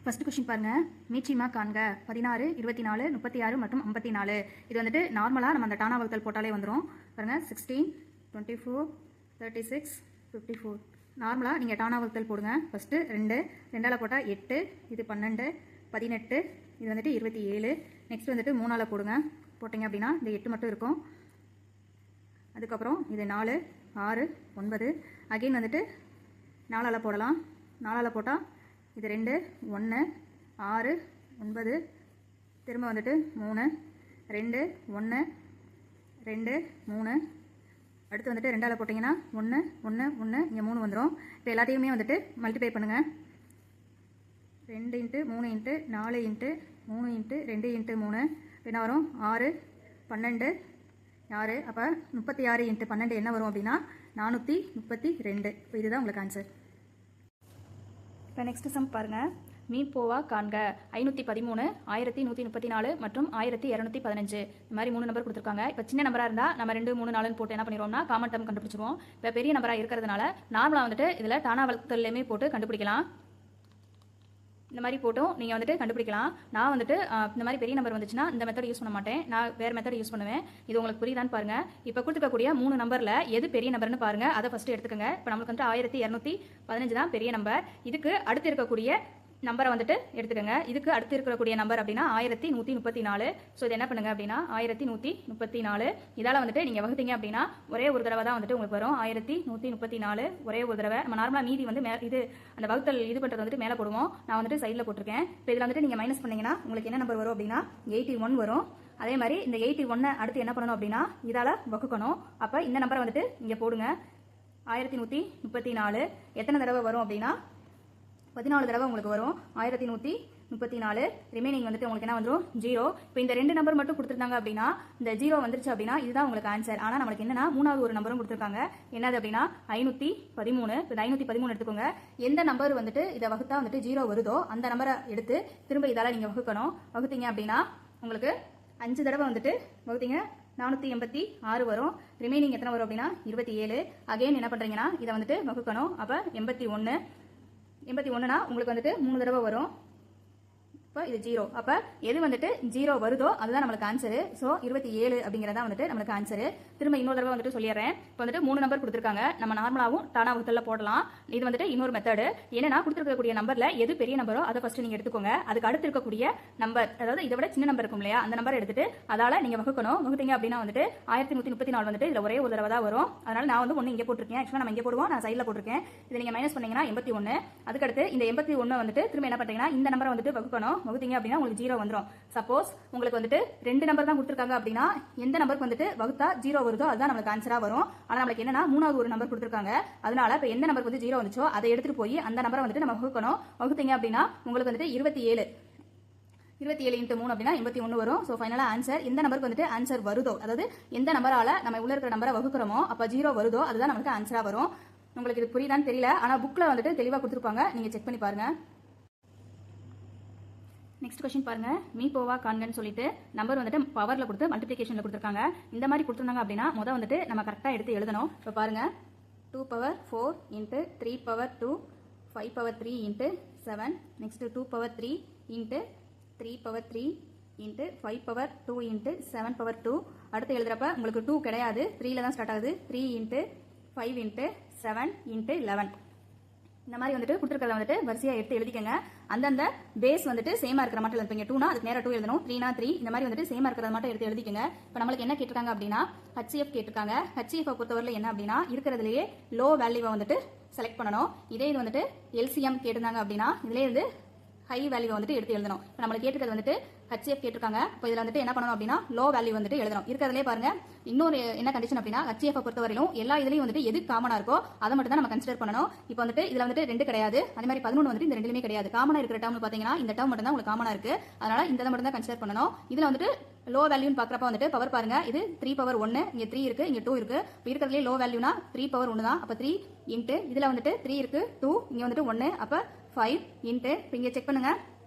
First question பாருங்க. மீச்சிமா காண்க 16, 24, 36 மற்றும் 54. இது வந்துட்டு நார்மலாக நம்ம அந்த டானா வகுத்தல் போட்டாலே வந்துடும். பாருங்க 16, 24, 36, 54. நார்மலாக நீங்கள் டானா வகுத்தல் போடுங்க. ஃபஸ்ட்டு 2 2ஆல் போட்டால் 8, இது 12, 18, இது வந்துட்டு 27. நெக்ஸ்ட் வந்துட்டு 3ஆல் போடுங்க. போட்டிங்க அப்படின்னா இந்த 8 மட்டும் இருக்கும். அதுக்கப்புறம் இது 4, 6, 9. அகெயின் வந்துட்டு 4ஆல் போடலாம். 4ஆல் போட்டால் இது 2, 1, 6, 9. திரும்ப வந்துட்டு 3, 2, 1, 2, 3. அடுத்து வந்துட்டு 2ஆல் போட்டிங்கன்னா 1, 1, 1, இங்கே 3 வந்துடும். இப்போ எல்லாத்தையுமே வந்துட்டு மல்டிப்ளை பண்ணுங்கள். 2 × 3 × 4 × 3 × 2 × 3 என்ன வரும்? 6, 12, 6. அப்போ 36 × 12 என்ன வரும் அப்படின்னா 432. இப்போ இதுதான் உங்களுக்கு ஆன்சர். இப்போ நெக்ஸ்ட் சம் பாருங்கள். மீப்போவா காண்க 513, 1134 மற்றும் 1215. இந்த மாதிரி 3 நம்பர் கொடுத்துருக்காங்க. இப்போ சின்ன நம்பராக இருந்தால் நம்ம 2, 3, 4 போட்டு என்ன பண்ணிடுவோம்னா காமன் டேர்ம் கண்டுபிடிச்சிருவோம். இப்போ பெரிய நம்பராக இருக்கிறதுனால நார்மலாக வந்துட்டு இதில் டானா வகுத்தல்லையுமே போட்டு கண்டுபிடிக்கலாம். இந்த மாதிரி போட்டும் நீங்கள் வந்துட்டு கண்டுபிடிக்கலாம். நான் வந்துட்டு இந்த மாதிரி பெரிய நம்பர் வந்துச்சுன்னா இந்த மெத்தட் யூஸ் பண்ண மாட்டேன். நான் வேறு மெத்தட் யூஸ் பண்ணுவேன். இது உங்களுக்கு புரியுதான்னு பாருங்கள். இப்போ கொடுத்துருக்கக்கூடிய 3 நம்பரில் எது பெரிய நம்பர்னு பாருங்கள். அதை ஃபஸ்ட்டு எடுத்துக்கோங்க. இப்போ நம்மளுக்கு வந்துட்டு 1215 தான் பெரிய நம்பர். இதுக்கு அடுத்து இருக்கக்கூடிய நம்பரை வந்துட்டு எடுத்துக்கோங்க. இதுக்கு அடுத்து இருக்கக்கூடிய நம்பர் அப்படின்னா 1134. ஸோ இது என்ன பண்ணுங்க அப்படின்னா 1134. இதால் வந்துட்டு நீங்கள் வகுத்தீங்க அப்படின்னா ஒரே ஒரு தடவை தான் வந்துட்டு உங்களுக்கு வரும். 1134 ஒரே ஒரு தடவை. நம்ம நார்மலாக மீதி வந்து இது அந்த வகுத்தல் இது பண்ணுறது வந்துட்டு மேலே போடுவோம். நான் வந்துட்டு சைடில் போட்டிருக்கேன். இப்போ இதில் வந்துட்டு நீங்கள் மைனஸ் பண்ணிங்கன்னா உங்களுக்கு என்ன நம்பர் வரும் அப்படின்னா 81 வரும். அதே மாதிரி இந்த 81 அடுத்து என்ன பண்ணணும் அப்படின்னா இதால் வகுக்கணும். அப்போ இந்த நம்பரை வந்துட்டு இங்கே போடுங்க. 1134 எத்தனை தடவை வரும் அப்படின்னா 14 தடவை உங்களுக்கு வரும். 1134. ரிமைனிங் வந்துட்டு உங்களுக்கு என்ன வந்துடும்? 0. இப்போ இந்த 2 நம்பர் மட்டும் கொடுத்துருந்தாங்க அப்படின்னா இந்த 0 வந்துருச்சு அப்படின்னா இதுதான் உங்களுக்கு ஆன்சர். ஆனால் நம்மளுக்கு என்னன்னா 3வது ஒரு நம்பரும் கொடுத்துருக்காங்க. என்னது அப்படின்னா 513. இப்போ 513 எடுத்துக்கோங்க. எந்த நம்பர் வந்துட்டு இதை வகுத்தா வந்துட்டு 0 வருதோ அந்த நம்பரை எடுத்து திரும்ப இதால் நீங்கள் வகுக்கணும். வகுத்தீங்க அப்படின்னா உங்களுக்கு 5 தடவை வந்துட்டு வகுத்தீங்க 486 வரும். ரிமைனிங் எத்தனை வரும் அப்படின்னா 27. அகைன் என்ன பண்ணுறீங்கன்னா இதை வந்துட்டு வகுக்கணும். அப்போ 81னா உங்களுக்கு வந்துட்டு 3 தடவை வரும். இப்போ இது 0. அப்போ எது வந்துட்டு 0 வருதோ அதுதான் நம்மளுக்கு ஆன்சரு. ஸோ 27 அப்படிங்கிறதா வந்துட்டு நம்மளுக்கு ஆன்சரு. திரும்ப இன்னொரு தடவை வந்துட்டு சொல்லிடுறேன். இப்போ வந்துட்டு 3 நம்பர் கொடுத்துருக்காங்க. நம்ம நார்மலாகவும் டானா வகுத்தல்ல போடலாம். இது வந்துட்டு இன்னொரு மெத்தடு. என்னன்னா கொடுத்துருக்கக்கூடிய நம்பரில் எது பெரிய நம்பரோ அதை ஃபஸ்ட்டு நீங்கள் எடுத்துக்கோங்க. அதுக்கு அடுத்து இருக்கக்கூடிய நம்பர், அதாவது இதை விட சின்ன நம்பர் இருக்கும் இல்லையா, அந்த நம்பரை எடுத்துட்டு அதால் நீங்கள் வகுக்கணும். வகுத்தீங்க அப்படின்னா வந்துட்டு 1134 வந்துட்டு இதில் ஒரே ஒரு தடவை தான் வரும். அதனால நான் வந்து ஒன்று இங்கே போட்டிருக்கேன். ஆக்சுவலாக நம்ம இங்கே போடுவோம், நான் சைடில் போட்டிருக்கேன். இதை நீங்கள் மைனஸ் பண்ணீங்கன்னா 81. அதுக்கடுத்து இந்த 81 வந்துட்டு திரும்ப என்ன பண்ணுறீங்கன்னா இந்த நம்பரை வந்துட்டு வகுக்கணும். வகுத்தீங்க அப்படின்னா உங்களுக்கு 0 வந்துடும். சப்போஸ் உங்களுக்கு வந்துட்டு 2 நம்பர் தான் கொடுத்துருக்காங்க அப்படின்னா எந்த நம்பருக்கு வந்துட்டு வகுத்தா 0 வருதோ அதுதான் நமக்கு ஆன்சரா வரும். ஆனால் நம்மளுக்கு என்னன்னா 3வது ஒரு நம்பர் கொடுத்துருக்காங்க. அதனால இப்போ எந்த நம்பருக்கு வந்து 0 வந்துச்சோ அதை எடுத்துட்டு போய் அந்த நம்பரை வந்துட்டு நம்ம வகுக்கணும். வகுத்தீங்க அப்படின்னா உங்களுக்கு வந்துட்டு 27 × 3 அப்படின்னா 81 வரும். ஸோ ஃபைனலாக ஆன்சர் எந்த நம்பருக்கு வந்துட்டு ஆன்சர் வருதோ, அதாவது எந்த நம்பரால் நம்ம உள்ள இருக்கிற நம்பரை வகுக்கிறோமோ அப்போ 0 வருதோ அதுதான் நமக்கு ஆன்சரா வரும். உங்களுக்கு இது புரியுதான்னு தெரியல, ஆனால் புக்கில் வந்துட்டு தெளிவாக கொடுத்துருப்பாங்க. நீங்கள் செக் பண்ணி பாருங்க. நெக்ஸ்ட் கொஸ்டின் பாருங்க. மீப்போவா காண்கன்னு சொல்லிட்டு நம்பர் வந்துட்டு பவரில் கொடுத்து மல்டிப்ளிகேஷனில் கொடுத்துருக்காங்க. இந்த மாதிரி கொடுத்துருந்தாங்க அப்படின்னா வந்துட்டு நம்ம கரெக்டாக எடுத்து எழுதணும். இப்போ பாருங்க 2^4 × 3^2 5^3 × 7. நெக்ஸ்ட் 2^3 × 3^3 × 5^2 × 7^2. அடுத்து எழுதுறப்ப உங்களுக்கு 2 கிடையாது, 3ல தான் ஸ்டார்ட் ஆகுது. 3 × 5 × 7 × 11. இந்த மாதிரி வந்துட்டு கொடுத்துருக்கிறத வந்துட்டு வரிசையாக எடுத்து எழுதிக்கங்க. அந்தந்த பேஸ் வந்துட்டு சேமா இருக்கிற மட்டும் எழுதிப்பீங்க. 2னா அதுக்கு நேரம் 2 எழுதணும், 3னா 3. இந்த மாதிரி வந்துட்டு சேமா இருக்கிறத மட்டும் எடுத்து எழுதிக்கங்க. இப்போ நம்மளுக்கு என்ன கேட்டிருக்காங்க அப்படின்னா HCF கேட்டிருக்காங்க. HCF பொறுத்தவரையில் என்ன அப்படின்னா இருக்கிறதுலேயே லோ வேல்யூவை வந்துட்டு செலக்ட் பண்ணணும். இதே இது வந்துட்டு LCM கேட்டிருந்தாங்க அப்படின்னா இதுலேயே இருந்து ஹை வேல்யூ வந்துட்டு எடுத்து எழுதணும். இப்போ நம்மளுக்கு கேட்டுக்கிறது வந்துட்டு HCF கேட்டிருக்காங்க. இப்போ இதில் வந்துட்டு என்ன பண்ணணும் அப்படின்னா லோ வேல்யூ வந்துட்டு எழுதணும். இருக்கிறதுலே பாருங்க இன்னொரு என்ன கண்டிஷன் அப்படின்னா HCF பொறுத்தவரையிலும் எல்லா இதுலையும் வந்துட்டு எது காமனாக இருக்கோ அதை மட்டும் தான் நம்ம கன்சிடர் பண்ணணும். இப்போ வந்துட்டு இதில் வந்துட்டு 2 கிடையாது, அதே மாதிரி 11 வந்துட்டு இந்த 2லுமே கிடையாது. காமனாக இருக்கிற டேர்ம் பார்த்தீங்கன்னா இந்த டேர்ம் மட்டும் தான் உங்களுக்கு காமனாக இருக்கு. அதனால இந்த மட்டும் தான் கன்சிடர் பண்ணணும். இதில் வந்துட்டு லோ வேல்யூன்னு பார்க்குறப்ப வந்துட்டு பவர் பாருங்க, இது 3^1, இங்கே 3 இருக்கு, இங்கே 2 இருக்கு. இப்போ இருக்கிறதுலே லோ வேல்யூனா 3^1 தான். அப்போ 3 × இதில் வந்துட்டு 3 இருக்கு, 2 இங்கே வந்துட்டு 1. அப்போ 5 × இப்போ இங்கே செக் பண்ணுங்க.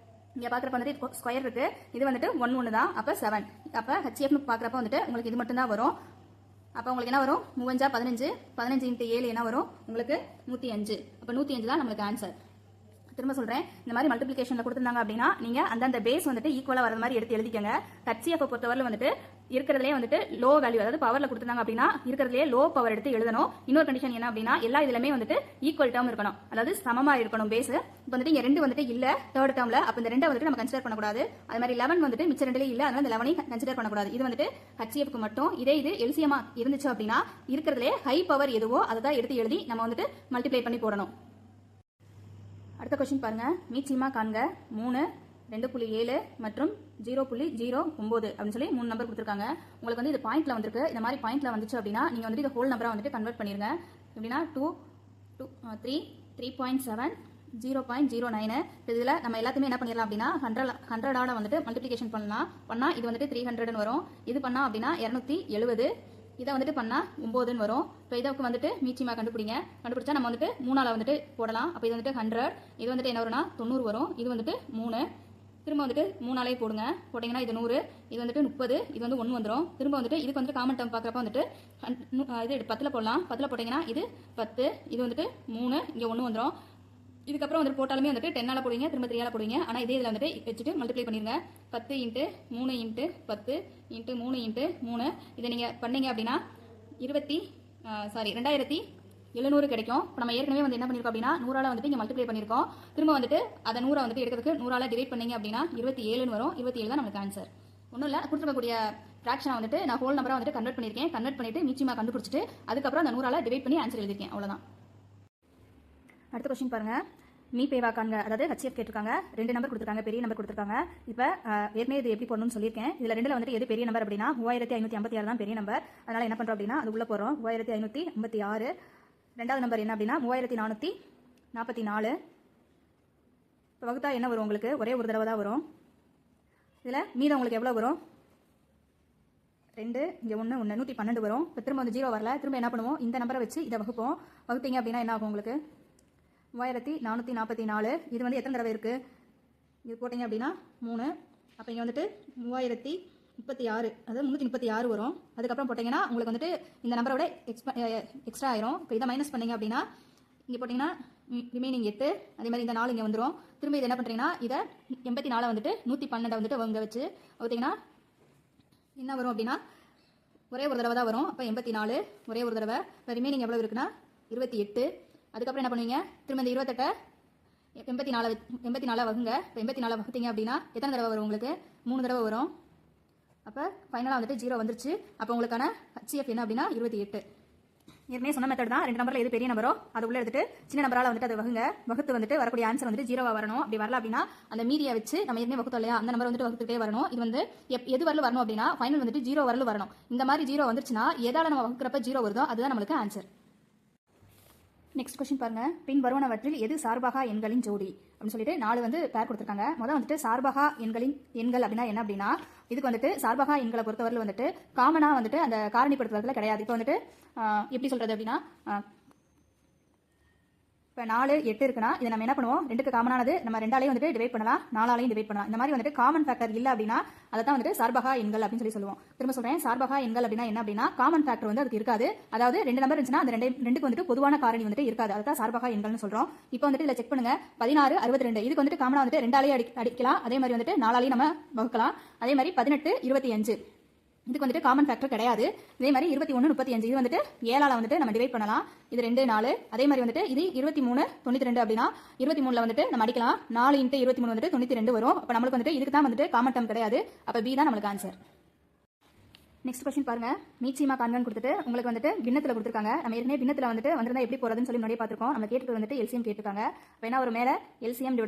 இங்கே பார்க்குறப்ப வந்துட்டு ஸ்கொயர் இருக்கு, இது வந்துட்டு 1 1 தான். அப்போ 7. அப்போ HCFனு பார்க்குறப்ப வந்துட்டு உங்களுக்கு இது மட்டும் தான் வரும். அப்போ உங்களுக்கு என்ன வரும்? 3 5 15 15 × 7 என்ன வரும்? உங்களுக்கு 105. அப்போ 105 தான் நம்மளுக்கு ஆன்சர். திரும்ப சொல்கிறேன், இந்த மாதிரி மல்டிப்ளிகேஷனில் கொடுத்துருந்தாங்க அப்படின்னா நீங்கள் அந்தந்த பேஸ் வந்துட்டு ஈக்குவலாக வர மாதிரி எடுத்து எழுதிக்கங்க. HCF பொறுத்தவரை வந்துட்டு இருக்கிறதுலே வந்துட்டு லோ வேல்யூ, அதாவது பவரில் கொடுத்துருந்தாங்க அப்படின்னா இருக்கிறதுலே லோ பவர் எடுத்து எழுதணும். இன்னொரு கண்டிஷன் என்ன அப்படின்னா எல்லா இதுலையுமே வந்துட்டு ஈக்குவல் டேர்ம் இருக்கணும், அதாவது சமமாக இருக்கணும் பேஸ். இப்போ வந்துட்டு இங்கே 2 வந்துட்டு இல்லை தேர்ட் டேர்மில், அப்போ இந்த 2 வந்துட்டு நம்ம கன்சிடர் பண்ணக்கூடாது. அது மாதிரி 11 வந்துட்டு மிச்ச 2லேயே இல்லை, அதனால இந்த 11 கன்சிடர் பண்ணக்கூடாது. இது வந்துட்டு HCFக்கு மட்டும். இதே இது எல்சிஎமா இருந்துச்சு அப்படின்னா இருக்கிறதுலே ஹை பவர் எதுவோ அதை தான் எடுத்து எழுதி நம்ம வந்துட்டு மல்டிப்ளை பண்ணி போடணும். அடுத்த கொஸ்டின் பாருங்க, மீச்சிமா காண்க 3, 2.7 மற்றும் 0.09 அப்படின்னு சொல்லி 3 நம்பர் கொடுத்துருக்காங்க. உங்களுக்கு வந்து இது பாயிண்ட்ல வந்திருக்கு. இந்த மாதிரி பாயிண்ட்ல வந்துச்சு அப்படின்னா நீங்க வந்துட்டு இந்த ஹோல் நம்பரா வந்துட்டு கன்வெர்ட் பண்ணிருங்க. எப்படின்னா 2, 3, 3.7, 0.09. இதில் நம்ம எல்லாத்தையுமே என்ன பண்ணிடலாம் அப்படின்னா 100 வந்துட்டு மல்டிப்ளிகேஷன் பண்ணா இது வந்துட்டு 300 வரும். இது பண்ணா அப்படின்னா 270. இதை வந்துட்டு பண்ணா 9 வரும். இப்போ இதுக்கு வந்துட்டு மீச்சிமா கண்டுபிடிச்சா நம்ம வந்துட்டு 3 வந்துட்டு போடலாம். அப்போ இது வந்துட்டு 100, இது வந்துட்டு என்ன வரும்னா 90 வரும். இது வந்துட்டு 3, திரும்ப வந்துட்டு 3 போடுங்க. போட்டிங்கன்னா இது 100, இது வந்துட்டு 30, இது வந்து 1 வந்துடும். திரும்ப வந்துட்டு இதுக்கு வந்துட்டு காமன் டேர்ம் பார்க்குறப்ப வந்துட்டு இது 10 போடலாம். 10 போட்டிங்கன்னா இது 10, இது வந்துட்டு 3, இங்கே 1 வந்துடும். இதுக்கப்புறம் வந்துட்டு போட்டாலுமே வந்துட்டு 10 போடுவீங்க, திரும்ப 3 போடுவீங்க. ஆனால் இதே இதில் வந்துட்டு வச்சுட்டு மல்டிப்ளை பண்ணிருங்க. 10 × 3 × 10 × 3 × 3. இதை நீங்கள் பண்ணீங்க அப்படின்னா 2700 கிடைக்கும். இப்போ நம்ம ஏற்கனவே வந்து என்ன பண்ணியிருக்கோம் அப்படின்னா 100 வந்துட்டு இங்கே மல்டிப்ளை பண்ணியிருக்கோம். திரும்ப வந்துட்டு அதை 100 வந்துட்டு எடுக்கிறதுக்கு 100 டிவைட் பண்ணீங்க அப்படின்னா 27 வரும். 27 தான் நமக்கு ஆன்சர். ஒன்றும் இல்லை, கொடுத்துருக்கக்கூடிய ஃப்ராக்ஷனை வந்துட்டு நான் ஹோல் நம்பராக வந்துட்டு கன்வெர்ட் பண்ணியிருக்கேன். கன்வெர்ட் பண்ணிட்டு மீச்சிமா கண்டுபிடிச்சிட்டு அதுக்கப்புறம் அந்த 100 டிவைட் பண்ணி ஆன்சர் எழுதிருக்கேன். அவ்வளோதான். அடுத்த கொஸ்டின் பாருங்க, மீ பேவா காண்க, அதாவது HCF கேட்டிருக்காங்க. 2 நம்பர் கொடுத்துருக்காங்க, பெரிய நம்பர் கொடுத்துருக்காங்க. இப்போ ஏற்கனவே இது எப்படி போடணும்னு சொல்லியிருக்கேன். இதில் 2ல் வந்துட்டு எது பெரிய நம்பர் அப்படின்னா 3556 தான் பெரிய நம்பர். அதனால என்ன பண்ணுறோம் அப்படின்னா அது உள்ள போகிறோம். 3556. ரெண்டாவது நம்பர் என்ன அப்படின்னா 3444. இப்போ வகுத்தா என்ன வரும் உங்களுக்கு? ஒரே ஒரு தடவை தான் வரும். இதில் மீதம் உங்களுக்கு எவ்வளோ வரும்? 2, இங்கே 1, 112 வரும். இப்போ திரும்ப வந்து 0 வரல. திரும்ப என்ன பண்ணுவோம்? இந்த நம்பரை வச்சு இதை வகுப்போம். வகுத்தீங்க அப்படின்னா என்ன ஆகும் உங்களுக்கு? 3444. இது வந்து எத்தனை தடவை இருக்குது? இது போட்டிங்க அப்படின்னா 3. அப்போ இங்கே வந்துட்டு 3036, அதாவது 336 வரும். அதுக்கப்புறம் போட்டிங்கன்னா உங்களுக்கு வந்துட்டு இந்த நம்பரோட எக்ஸ்ட்ரா ஆயிரும். இப்போ இதை மைனஸ் பண்ணிங்க அப்படின்னா இங்கே போட்டிங்கன்னா ரிமைனிங் 8. அதே மாதிரி இந்த 4 இங்கே வந்துடும். திரும்ப இதை என்ன பண்ணுறீங்கன்னா இதை 84 வந்துட்டு 112 வந்துட்டு அவங்க வச்சு பார்த்தீங்கன்னா என்ன வரும் அப்படின்னா ஒரே ஒரு தடவை தான் வரும். அப்போ 84 ஒரே ஒரு தடவை. இப்போ ரிமைனிங் எவ்வளோ இருக்குன்னா 28. அதுக்கப்புறம் என்ன பண்ணுவீங்க? திரும்ப இந்த 28 84 வகுங்க. இப்போ 84 வகுத்தீங்க அப்படின்னா எத்தனை தடவை வரும் உங்களுக்கு? 3 தடவை வரும். அப்போ ஃபைனலாக வந்துட்டு 0 வந்துருச்சு. அப்போ உங்களுக்கான HCF என்ன அப்படின்னா 28. ஏற்கனவே சொன்ன மெத்தட் தான். 2 நம்பரில் எது பெரிய நம்பரோ அது உள்ள எடுத்துட்டு சின்ன நம்பரால் வந்துட்டு அதை வகுத்து வந்துட்டு வரக்கூடிய ஆன்சர் வந்துட்டு 0 வரணும். அப்படி வரல அப்படின்னா அந்த மீதியை வச்சு நம்ம ஏற்கனவே வகுத்தோம் இல்லையா, அந்த நம்பர் வந்துட்டு வகுத்துட்டே வரணும். இது வந்து எது வரல வரணும் அப்படின்னா ஃபைனல் வந்துட்டு 0 வரல வரணும். இந்த மாதிரி 0 வந்துருச்சுன்னா எதால நம்ம வகுக்கிறப்ப 0 வருதோ அதுதான் நம்மளுக்கு ஆன்சர். நெக்ஸ்ட் கொஸ்டின் பாருங்க, பின் வருவனவற்றில் எது சார்பகா எண்களின் ஜோடி அப்படின்னு சொல்லிட்டு 4 வந்து பேர் கொடுத்துருக்காங்க. முதல் வந்துட்டு சார்பகா எண்கள் அப்படின்னா என்ன அப்படின்னா இதுக்கு வந்துட்டு சார்பகா எண்களை பொறுத்தவரை வந்துட்டு காமனா வந்துட்டு அந்த காரணிப்படுத்துவதில் கிடையாது. இப்போ வந்துட்டு எப்படி சொல்றது அப்படின்னா இப்போ 4, 8 இருக்குன்னா இதை நம்ம என்ன பண்ணுவோம்? 2க்கு காமனானது நம்ம 2ஆலையும் வந்துட்டு டிவைட் பண்ணலாம், 4ஆலையும் டிவைட் பண்ணலாம். இந்த மாதிரி வந்துட்டு காமன் ஃபேக்டர் இல்லை அப்படின்னா அதை தான் வந்துட்டு சார்பகா எண்கள் அப்படின்னு சொல்லி சொல்லுவோம். திரும்ப சொல்றேன், சார்பகா எண்கள் அப்படின்னா என்ன அப்படின்னா காமன் ஃபேக்டர் வந்து அதுக்கு இருக்காது. அதாவது 2 நம்பர் இருந்துச்சுன்னா அந்த 2க்கு வந்துட்டு பொதுவான காரணி வந்துட்டு இருக்காது. அதுதான் சார்பகா எண்கள்னு சொல்றோம். இப்போ வந்துட்டு இதில் செக் பண்ணுங்க, 16, 62. இதுக்கு வந்துட்டு காமனா வந்துட்டு 2ஆலையும் அடிக்கலாம். அதே மாதிரி வந்துட்டு 4ஆலையும் நம்ம வகுக்கலாம். அதே மாதிரி 18, 25. இதுக்கு வந்துட்டு காமன் ஃபேக்டர் கிடையாது. இதே மாதிரி 21, 35. இது வந்துட்டு 7ஆல் வந்துட்டு நம்ம டிவைட் பண்ணலாம். இது 2, 4. அதே மாதிரி வந்துட்டு இது 23, 92 அப்படின்னா 23ல வந்துட்டு நம்ம அடிக்கலாம். 4 × 23 வந்துட்டு 92 வரும். அப்போ நம்மளுக்கு வந்துட்டு இதுக்கு தான் வந்துட்டு காமன் டேர்ம் கிடையாது. அப்போ பி தான் நம்மளுக்கு ஆன்சர். நெக்ஸ்ட் கொஸ்டின் பாருங்க, மீச்சிமா காண்கன்னு கொடுத்துட்டு உங்களுக்கு வந்துட்டு பின்னத்தில் கொடுத்துருக்காங்க. நம்ம ஏற்கனவே பின்னத்தில் வந்துட்டு வந்திருந்தா எப்படி போறதுன்னு சொல்லி முன்னாடியே பார்த்துருக்கோம். நம்ம கேட்டு வந்துட்டு எல்சிஎம் கேட்டுருக்காங்க. அப்போ என்ன ஒரு மேலே LCM /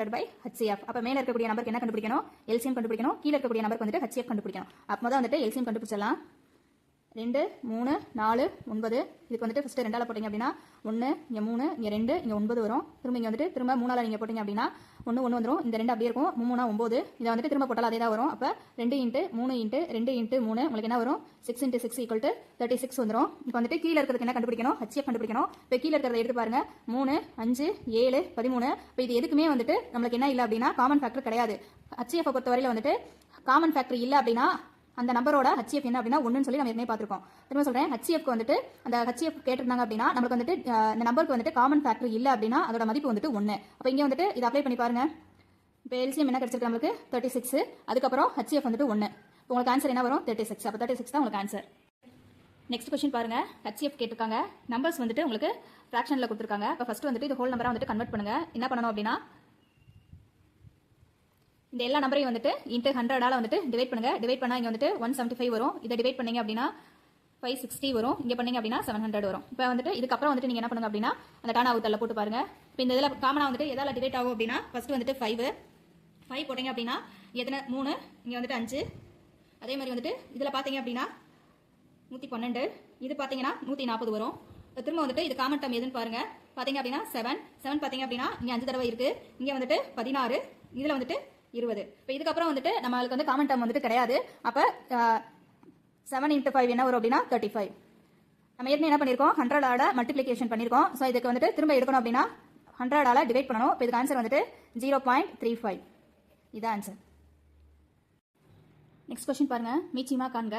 HCF. அப்போ மேலே இருக்கக்கூடிய நம்பருக்கு என்ன கண்டுபிடிக்கணும்? LCM கண்டுபிடிக்கணும். கீழே இருக்கக்கூடிய நம்பருக்கு வந்துட்டு HCF கண்டுபிடிக்கணும். அப்போ முதல் வந்துட்டு LCM கண்டுபிடிச்சிடலாம். 2, 3, 4, 9. இதுக்கு வந்துட்டு ஃபர்ஸ்ட் 2ஆல் போட்டிங்க அப்படின்னா 1, இங்கே 3, இங்கே 2, இங்கே 9 வரும். திரும்ப இங்கே வந்துட்டு திரும்ப 3ஆல் நீங்கள் போட்டிங்க அப்படின்னா 1 வந்துடும். இந்த 2 அப்படியே இருக்கும். 3 3 9. இதை வந்துட்டு திரும்ப போட்டால் அதே தான் வரும். அப்போ 2 × 3 × 2 × 3 உங்களுக்கு என்ன வரும்? 6 × 6 = 36 வந்துடும். இப்போ வந்துட்டு கீழே இருக்கிறதுக்கு என்ன கண்டுபிடிக்கணும்? HCF கண்டுபிடிக்கணும். இப்போ கீழே இருக்கிறத எடுத்து பாருங்க, 3, 5, 7, 13. இப்போ இது எதுக்குமே வந்துட்டு நம்மளுக்கு என்ன இல்லை அப்படின்னா காமன் ஃபேக்டர் கிடையாது. HCF பொறுத்தவரையில் வந்துட்டு காமன் ஃபேக்டர் இல்லை அப்படின்னா அந்த நம்பரோட ஹெச்எஃப் என்ன அப்படின்னா ஒன்றுன்னு சொல்லி நம்ம ஏற்கனவே பார்த்துருக்கோம். திரும்ப சொல்கிறேன், ஹெச்எஃப்க்கு வந்துட்டு அந்த ஹெச்எஃப் கேட்டிருந்தாங்க அப்படின்னா நம்மளுக்கு வந்துட்டு இந்த நம்பருக்கு வந்துட்டு காமன் ஃபேக்டர் இல்லை அப்படின்னா அதோட மதிப்பு வந்துட்டு 1. அப்போ இங்கே வந்துட்டு இதை அப்ளை பண்ணி பாருங்க. இப்போ எல்சிஎம் என்ன கிடைச்சிருக்கு நம்மளுக்கு 36, அதுக்கப்புறம் ஹெச்எஃப் வந்துட்டு 1. உங்களுக்கு ஆன்சர் என்ன வரும் 36. அப்போ 36 தான் உங்களுக்கு ஆன்சர். நெக்ஸ்ட் கொஸ்டின் பாருங்க, ஹெச்எஃப் கேட்டிருக்காங்க, நம்பர்ஸ் வந்துட்டு உங்களுக்கு ஃப்ராக்ஷனில் கொடுத்துருக்காங்க. இப்போ ஃபர்ஸ்ட் வந்துட்டு இது ஹோல் நம்பராக வந்துட்டு கன்வெர்ட் பண்ணுங்க. என்ன பண்ணணும் அப்படின்னா இந்த எல்லா நம்பரையும் வந்துட்டு இன்ட்டு 100ஆல் வந்துட்டு டிவைட் பண்ணுங்க. டிவைட் பண்ணால் இங்கே வந்துட்டு 175 வரும். இதை டிவைட் பண்ணீங்க அப்படின்னா 560 வரும். இங்கே பண்ணீங்க அப்படின்னா 700 வரும். இப்போ வந்துட்டு இதுக்கப்புறம் வந்துட்டு நீங்கள் என்ன பண்ணுங்க அப்படின்னா அந்த டானா ஊத்தல்ல போட்டு பாருங்க. இப்போ இந்த இதில் காமனாக வந்துட்டு எதால் டிவைட் ஆகும் அப்படின்னா ஃபர்ஸ்ட் வந்துட்டு 5 போட்டீங்க அப்படின்னா எத்தனை 3, இங்கே வந்துட்டு 5. அதே மாதிரி வந்துட்டு இதில் பார்த்தீங்க அப்படின்னா 112, இது பார்த்தீங்கன்னா 140 வரும். திரும்ப வந்துட்டு இது காமன் டம் எதுன்னு பாருங்க. பார்த்தீங்க அப்படின்னா 7 பார்த்தீங்க அப்படின்னா இங்கே 5 தடவை இருக்கு. இங்கே வந்துட்டு 16, இதில் வந்துட்டு 20. இப்போ இதுக்கப்புறம் வந்துட்டு நம்மளுக்கு வந்து காமன் டம் வந்துட்டு கிடையாது. அப்போ 7 × 5 என்ன வரும் அப்படின்னா 35. நம்ம ஏற்கனவே என்ன பண்ணியிருக்கோம் 100ஆல் மல்டிப்ளிகேஷன் பண்ணியிருக்கோம். ஸோ இதுக்கு வந்துட்டு திரும்ப எடுக்கணும் அப்படின்னா 100ஆல் டிவைட் பண்ணணும். இப்போ இதுக்கு ஆன்சர் வந்துட்டு 0.35. இதான் ஆன்சர். நெக்ஸ்ட் கொஸ்டின் பாருங்க, மீச்சிமா காண்க.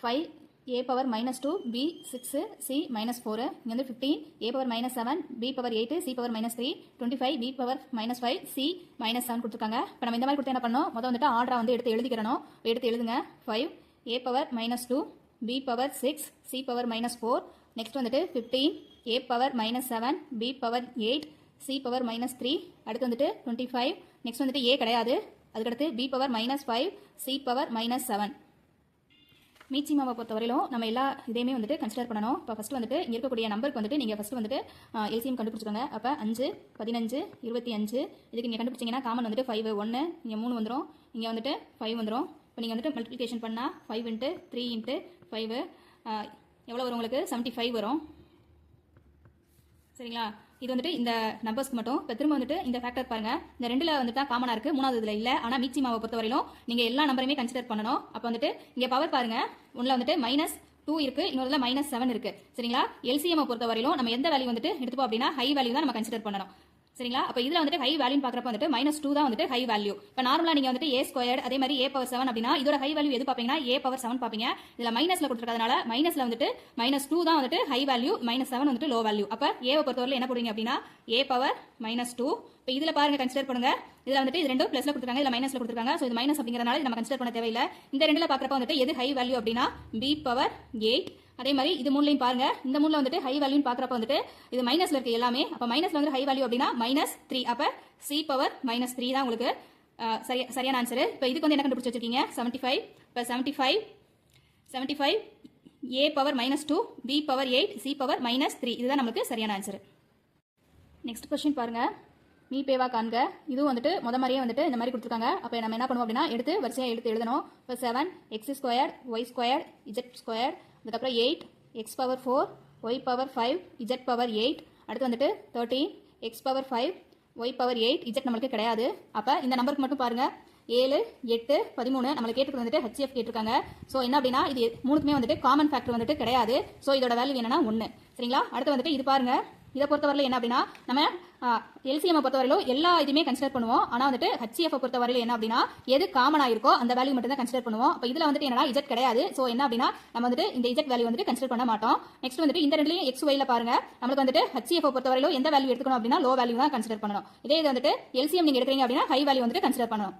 5a பவர் -2 b 6 c -4, இங்கே வந்து 15 a power -7 b power 8 c power -3 25 b power -5 c -7 கொடுத்துருக்காங்க. இப்போ நம்ம இந்த மாதிரி கொடுத்து என்ன பண்ணோம், முதல் வந்துட்டு ஆர்டரை வந்து எடுத்து எழுதிக்கிறணும். எடுத்து எழுதுங்க. 5 a power -2 b power 6 c power -4, next வந்துட்டு 15 a power -7 b power 8 c power -3, அடுத்து வந்துட்டு 25, நெக்ஸ்ட் வந்துட்டு a கிடையாது, அதுக்கடுத்து b பவர் -5 c பவர் -7. மீச்சிமாவை பொறுத்தவரையிலும் நம்ம எல்லா இதையுமே வந்துட்டு கன்சிடர் பண்ணணும். இப்போ ஃபஸ்ட்டு வந்துட்டு இங்கே இருக்கக்கூடிய நம்பருக்கு வந்துட்டு நீங்கள் ஃபஸ்ட்டு வந்துட்டு எல்சிஎம் கண்டுபிடிச்சிக்கோங்க. அப்போ 5, 15, 25, இதுக்கு நீங்கள் கண்டுபிடிச்சிங்கன்னா காமன் வந்துட்டு 5, 1, இங்கே 3 வந்துடும், இங்கே வந்துட்டு 5 வந்துடும். இப்போ நீங்கள் வந்துட்டு மல்டிப்ளிகேஷன் பண்ணால் 5 × 3 × 5 எவ்வளோ வரும் உங்களுக்கு 75 வரும். சரிங்களா? இது வந்துட்டு இந்த நம்பர்ஸ்க்கு மட்டும். இப்போ திரும்ப வந்துட்டு இந்த ஃபேக்டர் பாருங்க, இந்த 2ல் வந்துட்டு தான் காமனாக இருக்குது, 3வது இதில் இல்லை. ஆனால் மீச்சிமாவை பொறுத்தவரையிலும் நீங்கள் எல்லா நம்பரையுமே கன்சிடர் பண்ணணும். அப்போ வந்துட்டு இங்கே பவர் பாருங்க, ஒன்றில் வந்துட்டு -2 இருக்குது, இன்னொருல -7 இருக்குது. சரிங்களா? எல்சிஎம் பொறுத்தவரையிலும் நம்ம எந்த வேல்யூ வந்துட்டு எடுத்துப்போம் அப்படின்னா ஹை வேல்யூ தான் நம்ம கன்சிடர் பண்ணணும். சரிங்களா? அப்போ இதில் வந்துட்டு ஹை வேல்யூ பார்க்குறப்ப வந்துட்டு -2 தான் வந்துட்டு ஹை வேல்யூ. இப்போ நார்மலாக நீங்கள் வந்துட்டு a² அதே மாதிரி a பவர் 7 அப்படின்னா இதோட ஹை வேல்யூ எது பார்ப்பீங்கன்னா a பவர் 7 பார்ப்பீங்க. இதில் மைனஸில் கொடுத்துருக்கறதுனால மைனஸில் வந்துட்டு -2 தான் வந்துட்டு ஹை வேல்யூ, -7 வந்துட்டு லோ வேல்யூ. அப்போ ஏவை பொறுத்தவரை என்ன போடுவீங்க அப்படின்னா a பவர் -2. இப்போ இதில் பாருங்க கன்சிடர் பண்ணுங்க. இதில் வந்துட்டு இது ரெண்டும் ப்ளஸில் கொடுத்துருக்காங்க, இதில் மைனஸில் கொடுத்துருக்காங்க. ஸோ இது மைனஸ் அப்படிங்கிறனால இது நம்ம கன்சிடர் பண்ண தேவையில்லை. இந்த 2ல் பார்க்குறப்ப வந்துட்டு எது ஹை வேல்யூ அப்படின்னா b பவர் 8. அதே மாதிரி இது 3லையும் பாருங்க, இந்த 3ல வந்துட்டு ஹை வேல்யூன்னு பார்க்குறப்ப வந்துட்டு இது மைனஸ்ல இருக்கு எல்லாமே. அப்போ மைனஸ்ல வந்து ஹை வேல்யூ அப்படின்னா -3. அப்போ c பவர் -3 தான் உங்களுக்கு சரியான ஆன்சர். இப்போ இதுக்கு வந்து என்ன கண்டுபிடிச்சு வச்சிருக்கீங்க 75. இப்போ 75 a power -2 b power 8 c power -3, இதுதான் நமக்கு சரியான ஆன்சர். நெக்ஸ்ட் கொஸ்டின் பாருங்க, மீ பேவா காண்க. இதுவும் வந்துட்டு மாதிரியே வந்துட்டு இந்த மாதிரி கொடுத்துருக்காங்க. அப்போ நம்ம என்ன பண்ணுவோம் அப்படின்னா எடுத்து வரிசையாக எடுத்து எழுதணும். இப்போ 7 x² y² z², அதுக்கப்புறம் 8 x power 4 y power 5 z power 8, அடுத்து வந்துட்டு 13 x power 5 y power 8 z நம்மளுக்கு கிடையாது. அப்போ இந்த நம்பருக்கு மட்டும் பாருங்க 7, 8, 13 நம்மளுக்கு கேட்டுக்கு வந்துட்டு HCF கேட்டிருக்காங்க. ஸோ என்ன அப்படின்னா இது 3க்குமே வந்துட்டு காமன் ஃபேக்டர் வந்துட்டு கிடையாது. ஸோ இதோட வேல்யூ என்னன்னா 1. சரிங்களா? அடுத்து வந்துட்டு இது பாருங்க, இதை பொறுத்தவரையில் என்ன அப்படின்னா நம்ம எல்சிஎம் பொறுத்தவரையிலும் எல்லா இதுவுமே கன்சிடர் பண்ணுவோம். ஆனால் வந்துட்டு HCF பொறுத்தவரையில் என்ன அப்படின்னா எது காமனாக இருக்கோ அந்த வேல்யூ மட்டும் தான் கன்சிடர் பண்ணுவோம். அப்போ இதில் வந்துட்டு என்னன்னா Z கிடையாது. ஸோ என்ன அப்படின்னா நம்ம வந்துட்டு இந்த Z வேல்யூ வந்துட்டு கன்சிடர் பண்ண மாட்டோம். நெக்ஸ்ட் வந்துட்டு இந்த ரெண்டுலையும் X Yல பாருங்க, நம்மளுக்கு வந்துட்டு HCF பொறுத்தவரையிலும் எந்த வேல்யூ எடுத்துக்கணும் அப்படின்னா லோ வேல்யூ தான் கன்சிடர் பண்ணணும். இதே இது வந்துட்டு எல்சிஎம் நீங்கள் எடுக்கிறீங்க அப்படின்னா ஹை வேல்யூ வந்துட்டு கன்சிடர் பண்ணணும்.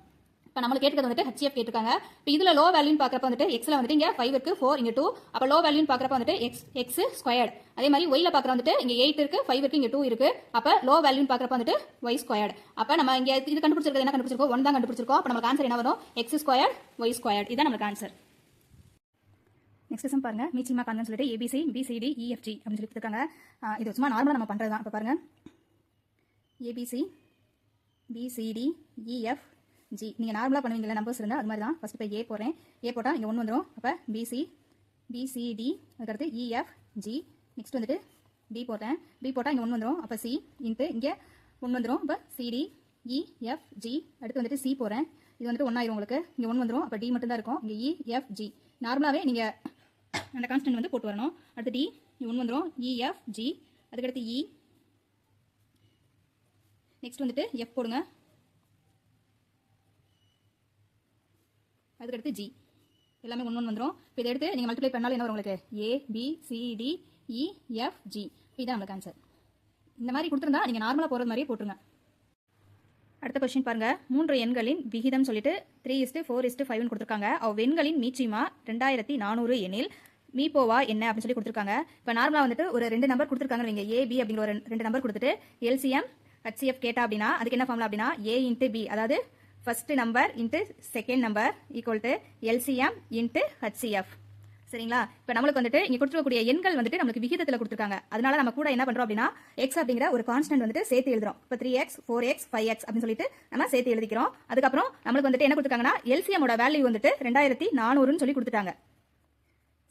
இப்போ நம்மளுக்கு கேட்கறது வந்துட்டு HCF கேட்டிருக்காங்க. இப்போ இதில் லோ வேல்யூன்னு பார்க்குறப்ப வந்துட்டு எக்ஸில் வந்துட்டு இங்கே 5 இருக்கு, 4 இங்கே 2. அப்போ லோ வேல்யூன்னு பார்க்குறப்ப வந்துட்டு x². அதே மாதிரி ஒய்ல பார்க்குற வந்துட்டு இங்கே 8 இருக்கு, 5 இருக்கு, இங்கே 2 இருக்கு. அப்போ லோ வேல்யூன்னு பார்க்குறப்ப வந்துட்டு y². அப்போ நம்ம இங்கே இது கண்டுபிடிச்சிருக்கிறது என்ன கண்டுபிடிச்சிருக்கோம் 1 தான் கண்டுபிடிச்சிருக்கோம். அப்போ நமக்கு ஆன்சர் என்ன வரும் x² y². இதுதான் நமக்கு ஆன்சர். நெக்ஸ்ட் சம் பாருங்க, மீச்சிமா காண்கன்னு சொல்லிட்டு ABC BCD EFG அப்படின்னு சொல்லி கொடுத்துருக்காங்க. இது சும்மா நார்மலாக நம்ம பண்ணுறது தான். இப்போ பாருங்க ABC BCD EF G. நீங்கள் நார்மலாக பண்ணுவீங்களா நம்பர்ஸ் இருந்தால் அது மாதிரி தான். ஃபஸ்ட்டு இப்போ A போடுறேன், A போட்டால் இங்கே 1 வந்துடும். அப்போ BCD, அதுக்கடுத்து EF G. நெக்ஸ்ட் வந்துட்டு B போட்டேன், B போட்டால் இங்கே 1 வந்துடும். அப்போ C இன்ட்டு இங்கே 1 வந்துடும். இப்போ CD EF G. அடுத்து வந்துட்டு C போகிறேன், இது வந்துட்டு 1 ஆயிரும் உங்களுக்கு, இங்கே 1 வந்துடும். அப்போ D மட்டும் தான் இருக்கும். இங்கே EF G. நார்மலாகவே நீங்கள் அந்த கான்ஸ்டன்ட் வந்து போட்டு வரணும். அடுத்து D இங்கே 1 வந்துடும், EF G. அதுக்கடுத்து E. நெக்ஸ்ட் வந்துட்டு F போடுங்க, அதுக்கடுத்து G. எல்லாமே 1 1 வந்துடும். இப்போ இதை எடுத்து நீங்கள் மல்டிப்ளை பண்ணாலும் என்ன வரும் உங்களுக்கு? A B C D E F G. இதுதான் நம்மளுக்கு ஆன்சர். இந்த மாதிரி கொடுத்துருந்தா நீங்கள் நார்மலாக போகிறது மாதிரியே போட்டுருங்க. அடுத்த கொஸ்டின் பாருங்க. 3 எண்களின் விகிதம் சொல்லிட்டு 3:4:5 கொடுத்துருக்காங்க. எண்களின் மீச்சிமா 2400 எனில் மீப்போவா என்ன அப்படின்னு சொல்லி கொடுத்துருக்காங்க. இப்போ நார்மலாக வந்துட்டு ஒரு 2 நம்பர் கொடுத்துருக்காங்க. நீங்கள் A B அப்படிங்கிற ஒரு 2 நம்பர் கொடுத்துட்டு LCM HCF கேட்டா அப்படின்னா அதுக்கு என்ன ஃபார்முலா அப்படின்னா A இன்ட்டு B, அதாவது first number into second number equal to LCM into HCF. சரிங்களா? இப்போ நம்மளுக்கு வந்துட்டு இங்கே கொடுத்துருக்கக்கூடிய எண்கள் வந்துட்டு நம்மளுக்கு விகிதத்தில் கொடுத்துருக்காங்க. அதனால நம்ம கூட என்ன பண்ணுறோம் அப்படின்னா எக்ஸ் அப்படிங்கிற ஒரு கான்ஸ்டன்ட் வந்துட்டு சேர்த்து எழுதுறோம். இப்போ 3x 4x 5x அப்படின்னு சொல்லிட்டு நம்ம சேர்த்து எழுதிக்கிறோம். அதுக்கப்புறம் நம்மளுக்கு வந்துட்டு என்ன கொடுத்துருக்காங்கன்னா LCMோட வேல்யூ வந்துட்டு 2400ன்னு சொல்லி கொடுத்துட்டாங்க.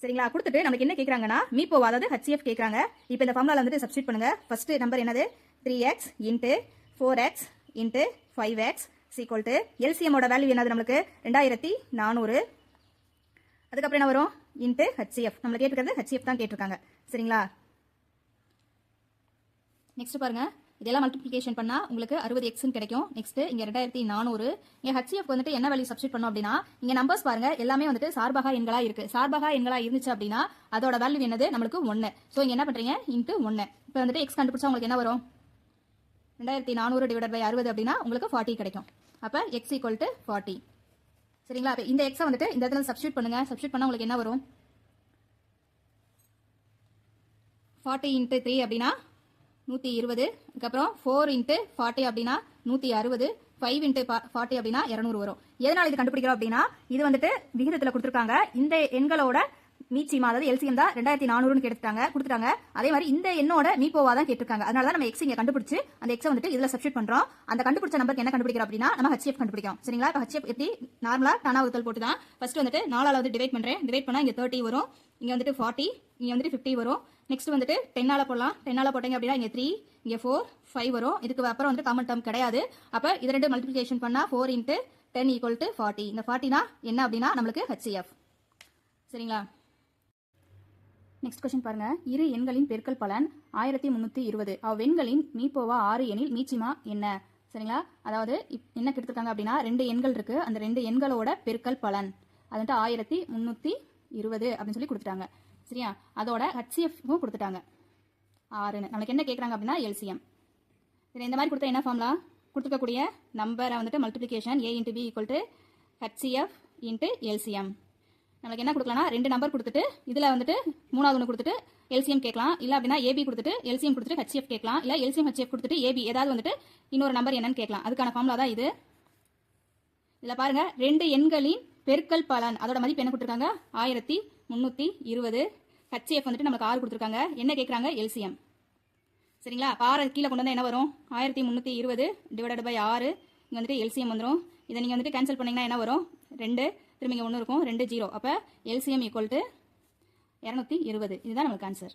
சரிங்களா? கொடுத்துட்டு நமக்கு என்ன கேட்குறாங்கன்னா மீப்போவா, அதாவது HCF கேட்குறாங்க. இப்போ இந்த ஃபார்முலாவில் வந்துட்டு சப்ஸ்டியூட் பண்ணுங்க. ஃபர்ஸ்ட் நம்பர் என்னது? 3x into 4x into 5x equal to LCMோட வேல்யூ என்னது நம்மளுக்கு? 2400. அதுக்கப்புறம் என்ன வரும்? Into HCF. நம்மளை கேட்டிருக்கிறது HCF தான் கேட்டிருக்காங்க. சரிங்களா? நெக்ஸ்ட் பாருங்க. இதெல்லாம் மல்டிப்ளிகேஷன் பண்ணா உங்களுக்கு 60x கிடைக்கும். நெக்ஸ்ட் இங்க 2400. இங்க HCF வந்துட்டு என்ன வேல்யூ சப்ஸ்டியூட் பண்ணோம் அப்படின்னா இங்க நம்பர்ஸ் பாருங்க எல்லாமே வந்துட்டு சார்பகா எண்களா இருக்கு. சார்பகா எண்களா இருந்துச்சு அப்படின்னா அதோட வேல்யூ என்னது? நம்மளுக்கு 1. ஸோ இங்க என்ன பண்றீங்க? இன்ட்டு 1. இப்போ வந்துட்டு x கண்டுபிடிச்சா உங்களுக்கு என்ன வரும்? 2400 டிவைட் பை 60 அப்படின்னா உங்களுக்கு 40 கிடைக்கும். அப்ப x ஈக்குவல் டு 40. சரிங்களா? அப்ப இந்த x வந்துட்டு இந்த இடத்துல சப்ஸ்டியூட் பண்ணுங்க. சப்ஸ்டியூட் பண்ணா உங்களுக்கு என்ன வரும்? 40 இன்ட்டு 3 அப்படின்னா 120. அதுக்கப்புறம் 4 இன்ட்டு 40 அப்படின்னா 160. 5 இன்ட்டு 40 அப்படின்னா 200 வரும். எதனால இது கண்டுபிடிக்கிறோம் அப்படின்னா இது வந்துட்டு விகிதத்தில் கொடுத்துருக்காங்க. இந்த எண்களோட மீச்சிமா, அதாவது LCM தான் 2400ன்னு கொடுத்துட்டாங்க. அதே மாதிரி இந்த எண்ணோட மீப்போவா தான் கேட்டிருக்காங்க. அதனால தான் நம்ம எக்ஸ் இங்க கண்டுபிடிச்சு அந்த எக்ஸை வந்துட்டு இதுல சப்ஸ்டியூட் பண்றோம். அந்த கண்டுபிடிச்ச நம்பருக்கு என்ன கண்டுபிடிக்கிறோம் அப்படின்னா நம்ம HCF கண்டுபிடிக்கும். சரிங்களா? இப்போ HCF எப்படி நார்மலா தானா வகுத்தல் போட்டு தான் ஃபர்ஸ்ட் வந்துட்டு 4ஆல டிவைட் பண்றேன். டிவைட் பண்ணா இங்க 30 வரும், இங்க வந்துட்டு 40, இங்க வந்துட்டு 50 வரும். நெக்ஸ்ட் வந்துட்டு 10ஆல போடலாம். 10ஆல போட்டீங்க அப்படின்னா இங்க 3, இங்க 4, 5 வரும். இதுக்கு அப்புறம் வந்து காமன் டேர்ம் கிடையாது. அப்ப இது ரெண்டு மல்டிப்ளிகேஷன் பண்ணா 4 இன்ட்டு 10 ஈக்குவல் டு 40. இந்த 40 என்ன அப்படின்னா நம்மளுக்கு HCF. சரிங்களா? நெக்ஸ்ட் கொஸ்டின் பாருங்க. இரு எண்களின் பெருக்கல் பலன் 1320. அவ்வெண்களின் மீப்போவா 6 எனில் மீச்சிமா என்ன? சரிங்களா? அதாவது என்ன கொடுத்துருக்காங்க அப்படின்னா 2 எண்கள் இருக்கு. அந்த 2 எண்களோட பெருக்கல் பலன் அது வந்துட்டு 1320 அப்படின்னு சொல்லி கொடுத்துட்டாங்க. சரியா? அதோட HCFவும் கொடுத்துட்டாங்க 6ன்னு. நம்மளுக்கு என்ன கேட்குறாங்க அப்படின்னா LCM. சரி, இந்த மாதிரி கொடுத்தா என்ன ஃபார்முலா? கொடுத்துருக்கக்கூடிய நம்பரை வந்துட்டு multiplication A into B equal to HCF into LCM. நமக்கு என்ன கொடுக்கலாம்னா 2 நம்பர் கொடுத்துட்டு இதில் வந்துட்டு 3வது ஒன்று கொடுத்துட்டு LCM கேட்கலாம். இல்லை அப்படின்னா AB கொடுத்துட்டு LCM கொடுத்துட்டு HCF கேட்கலாம். இல்லை LCM HCF கொடுத்துட்டு AB ஏதாவது வந்துட்டு இன்னொரு நம்பர் என்னன்னு கேட்கலாம். அதுக்கான ஃபார்முலா தான் இது. இதில் பாருங்க 2 எண்களின் பெருக்கல் பலன் அதோட மதிப்பு என்ன கொடுத்துருக்காங்க? 1320. HCF வந்துட்டு நமக்கு 6 கொடுத்துருக்காங்க. என்ன கேட்குறாங்க? LCM. சரிங்களா? 6 கீழே கொண்டு வந்தால் என்ன வரும்? 1320 டிவைடட் பை 6. இங்கே வந்துட்டு LCM வந்துடும். இதை நீங்கள் வந்துட்டு கேன்சல் பண்ணிங்கன்னா என்ன வரும்? 2, திரும்ப இங்கே 1 இருக்கும், 2 0. அப்போ LCM ஈக்குவல் டு 220. இதுதான் நமக்கு ஆன்சர்.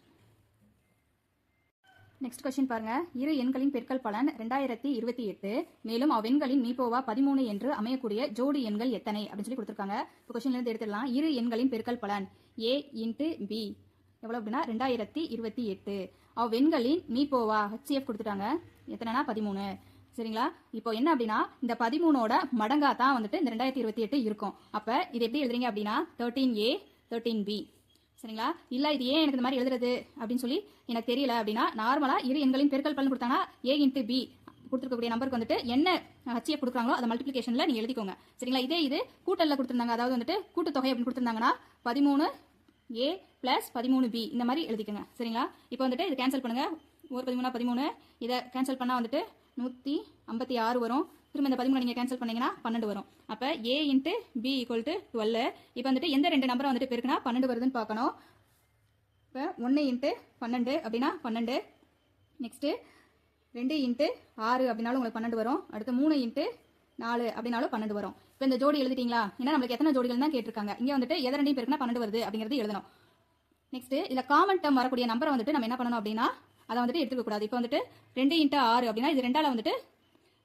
நெக்ஸ்ட் கொஸ்டின் பாருங்க. இரு எண்களின் பெருக்கல் பலன் 2028. மேலும் அவ்வெண்களின் மீப்போவா 13 என்று அமையக்கூடிய ஜோடி எண்கள் எத்தனை அப்படின்னு சொல்லி கொடுத்துருக்காங்க. இப்போ கொஸ்டின்ல இருந்து எடுத்துடலாம். இரு எண்களின் பெருக்கல் பலன் A இன்ட்டு B எவ்வளோ அப்படின்னா 2028. அவ்வெண்களின் மீப்போவா HCF கொடுத்துட்டாங்க. எத்தனைனா 13. சரிங்களா? இப்போ என்ன அப்படின்னா இந்த 13ஓட மடங்கா தான் வந்துட்டு இந்த 2028 இருக்கும். அப்போ இது எப்படி எழுதுறீங்க அப்படின்னா 13A 13B. சரிங்களா? இல்லை இது ஏன் எனக்கு இந்த மாதிரி எழுதுறது அப்படின்னு சொல்லி எனக்கு தெரியல அப்படின்னா நார்மலாக இரு எண்களின் பெருக்கல் பலன் கொடுத்தாங்கன்னா A இன்ட்டு B கொடுத்துருக்கக்கூடிய நம்பருக்கு வந்துட்டு என்ன HCF கொடுக்குறாங்களோ அதை மல்டிப்ளிகேஷனில் நீங்கள் எழுதிக்கோங்க. சரிங்களா? இதே இது கூட்டலில் கொடுத்துருந்தாங்க, அதாவது வந்துட்டு கூட்டுத்தொகை அப்படின்னு கொடுத்துருந்தாங்கன்னா 13A + 13B இந்த மாதிரி எழுதிக்கோங்க. சரிங்களா? இப்போ வந்துட்டு இது கேன்சல் பண்ணுங்க. ஒரு 13 13 இதை கேன்சல் பண்ணால் வந்துட்டு 156 வரும். திரும்ப இந்த 13 நீங்கள் கேன்சல் பண்ணீங்கன்னா 12 வரும். அப்போ A into B equal to 12. இப்போ வந்துட்டு எந்த 2 நம்பரை வந்துட்டு பெருக்குனா 12 வருதுன்னு பார்க்கணும். இப்போ 1 இன்ட்டு 12 அப்படின்னா 12. நெக்ஸ்ட்டு 2 இன்ட்டு 6 அப்படின்னாலும் உங்களுக்கு 12 வரும். அடுத்து 3 இன்ட்டு 4 அப்படின்னாலும் 12 வரும். இப்போ இந்த ஜோடி எழுதிட்டீங்களா? ஏன்னா நம்மளுக்கு எத்தனை ஜோடிகள் தான் கேட்டிருக்காங்க. இங்கே வந்துட்டு எதை ரெண்டையும் பெருக்குனா 12 வருது அப்படிங்கிறது எழுதணும். நெக்ஸ்ட் இதில் காமன் டேர்ம் வரக்கூடிய நம்பரை வந்துட்டு நம்ம என்ன பண்ணணும் அப்படின்னா அதை வந்துட்டு எடுத்துக்க கூடாது. இப்போ வந்துட்டு 2 இன்ட்டு 6 அப்படின்னா இது 2ஆல் வந்துட்டு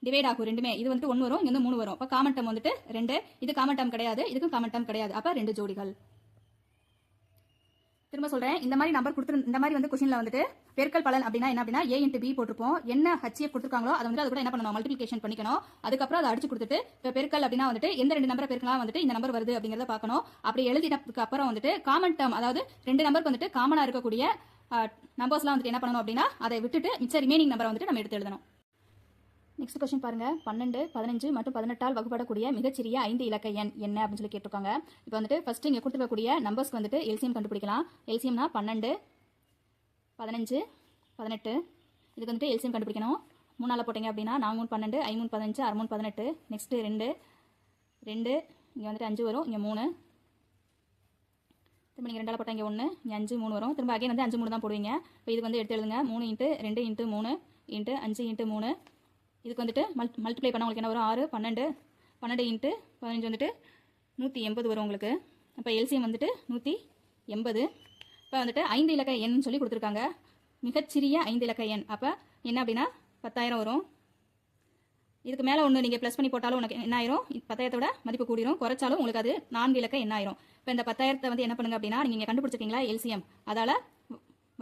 டிவைட் ஆகும். ரெண்டுமே இது வந்துட்டு 1 வரும், இங்கே வந்து 3 வரும். அப்போ காமன் டேர்ம் வந்துட்டு 2. இது காமன் டேர்ம் கிடையாது, இதுக்கும் காமன் டேர்ம் கிடையாது. அப்போ 2 ஜோடிகள். திரும்ப சொல்றேன், இந்த மாதிரி நம்பர் கொடுத்து இந்த மாதிரி வந்து கொஸ்டின்ல வந்துட்டு பெருக்கல் பலன் அப்படின்னா என்ன அப்படின்னா a இன்ட்டு பி போட்டிருப்போம். என்ன HCF கொடுத்துருக்காங்களோ அதை வந்து அது கூட என்ன பண்ணணும், மல்டிபிகேஷன் பண்ணிக்கணும். அதுக்கப்புறம் அதை அடிச்சு கொடுத்துட்டு இப்போ பெருக்கல் அப்படின்னா வந்துட்டு எந்த ரெண்டு நம்பரை பெருக்கலாம் வந்துட்டு இந்த நம்பர் வருது அப்படிங்கிறத பார்க்கணும். அப்படி எழுதினதுக்கு அப்புறம் வந்துட்டு காமன் டேர்ம், அதாவது ரெண்டு நம்பருக்கு வந்துட்டு காமனா இருக்கக்கூடிய நம்பர்ஸ்லாம் வந்துட்டு என்ன பண்ணணும் அப்படின்னா அதை விட்டுட்டு மிச்ச ரிமைனிங் நம்பரை வந்துட்டு நம்ம எடுத்து எழுதணும். நெக்ஸ்ட் கொஸ்டின் பாருங்க, 12, 15 மற்றும் 18 வகுப்படக்கூடிய மிகச்சிறிய 5 இலக்க எண் என்ன அப்படின்னு சொல்லி கேட்டிருக்காங்க. இப்போ வந்துட்டு ஃபர்ஸ்ட் இங்கே கொடுத்துருக்கக்கூடிய நம்பர்ஸ்க்கு வந்துட்டு எல்சிஎம் கண்டுபிடிக்கலாம். எல்சிஎம்னா 12, 15, 18. இதுக்கு வந்துட்டு எல்சிஎம் கண்டுபிடிக்கணும். 3 போட்டீங்க அப்படின்னா 4 12, 5 15, 6 18. நெக்ஸ்ட் 2, 2 இங்கே வந்துட்டு 5 வரும், இங்கே 3. திரும்ப நீங்கள் 2 போட்டால் இங்கே 1, இங்கே 5 3 வரும். திரும்ப அகைன் வந்து 5 3 தான் போடுவீங்க. இப்போ இதுக்கு வந்து எடுத்து எழுதுங்க, 3 இன்ட்டு 2 இன்ட்டு 3 இன்ட்டு 5 இன்ட்டு 3. இதுக்கு வந்துட்டு மல்டிப்ளை பண்ண உங்களுக்கு என்ன வரும், 6 12, 12 இன்ட்டு 15 வந்துட்டு 180 வரும் உங்களுக்கு. அப்போ எல்சிஎம் வந்துட்டு 180. இப்போ வந்துட்டு 5 இலக்க எண் சொல்லி கொடுத்துருக்காங்க, மிகச்சிறிய 5 இலக்க எண். அப்போ என்ன அப்படின்னா 10,000 வரும். இதுக்கு மேலே ஒன்று நீங்கள் ப்ளஸ் பண்ணி போட்டாலும் உனக்கு என்ன ஆயிரும், 10,000 மதிப்பு கூடிரும். குறைச்சாலும் உங்களுக்கு அது 4 இலக்க எண் ஆயிரும். இப்போ இந்த 10,000 வந்து என்ன பண்ணுங்க அப்படின்னா நீங்கள் கண்டுபிடிச்சிருக்கீங்களா எல்சிஎம், அதால்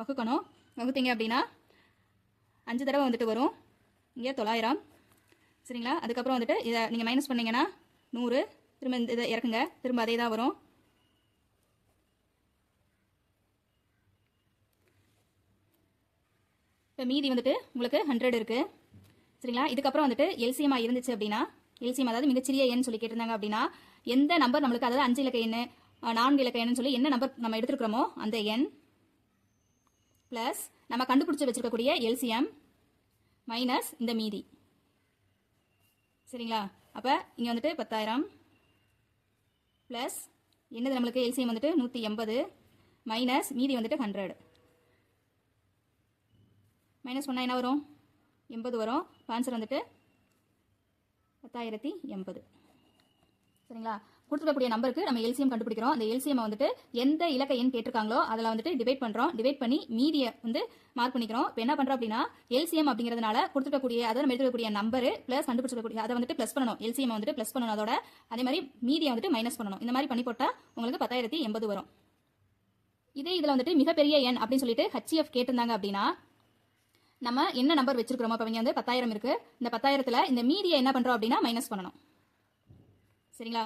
வகுக்கணும். வகுத்தீங்க அப்படின்னா 5 தடவை வந்துட்டு வரும், இங்கே 900. சரிங்களா? அதுக்கப்புறம் வந்துட்டு இதை நீங்கள் மைனஸ் பண்ணிங்கன்னா 100. திரும்ப இந்த இதை இறக்குங்க, திரும்ப அதே தான் வரும். இப்போ மீதி வந்துட்டு உங்களுக்கு 100 இருக்குது. சரிங்களா? இதுக்கப்புறம் வந்துட்டு எல்சிஎம்மாக இருந்துச்சு அப்படின்னா, எல்சிஎம் அதாவது மிகச்சிறிய எண் சொல்லி கேட்டிருந்தாங்க அப்படின்னா எந்த நம்பர் நம்மளுக்கு, அதாவது 5 இலக்க எண் 4 இலக்க எண்ணுன்னு சொல்லி என்ன நம்பர் நம்ம எடுத்துருக்கிறோமோ அந்த எண் ப்ளஸ் நம்ம கண்டுபிடிச்சி வச்சிருக்கக்கூடிய எல்சிஎம் மைனஸ் இந்த மீதி. சரிங்களா? அப்போ இங்கே வந்துட்டு 10,000 ப்ளஸ் என்னது நம்மளுக்கு எல்சிஎம் வந்துட்டு 180 மைனஸ் மீதி வந்துட்டு 100. மைனஸ் பண்ணால் என்ன வரும், 80 வரும். ஆன்சர் வந்துட்டு 10,080. சரிங்களா? கொடுத்துருக்கக்கூடிய நம்பருக்கு நம்ம எல்சிஎம் கண்டுபிடிக்கிறோம். அந்த எல்சிஎம் வந்துட்டு எந்த இலக்க எண் கேட்டிருக்காங்களோ அதில் வந்துட்டு டிவைட் பண்ணுறோம். டிவைட் பண்ணி மீதியை வந்து மார்க் பண்ணிக்கிறோம். இப்போ என்ன பண்ணுறோம் அப்படின்னா எல்சிஎம் அப்படிங்கிறதுனால கொடுத்துருக்கக்கூடிய அதை நம்ம எடுத்துக்கக்கூடிய நம்பர் ப்ளஸ் கண்டுபிடிச்சிருக்கக்கூடிய அதை வந்துட்டு ப்ளஸ் பண்ணணும். எல்சிஎம் வந்துட்டு ப்ளஸ் பண்ணணும், அதோட அதே மாதிரி மீதியை வந்துட்டு மைனஸ் பண்ணணும். இந்த மாதிரி பண்ணி போட்டால் உங்களுக்கு 10,080 வரும். இதே இதில் வந்துட்டு மிகப்பெரிய எண் அப்படின்னு சொல்லிட்டு HCF கேட்டிருந்தாங்க அப்படின்னா நம்ம என்ன நம்பர் வச்சிருக்கிறோமோ, இப்போ இங்கே வந்து 10,000 இருக்குது. இந்த 10,000ல் இந்த மீதியை என்ன பண்ணுறோம் அப்படின்னா மைனஸ் பண்ணணும். சரிங்களா?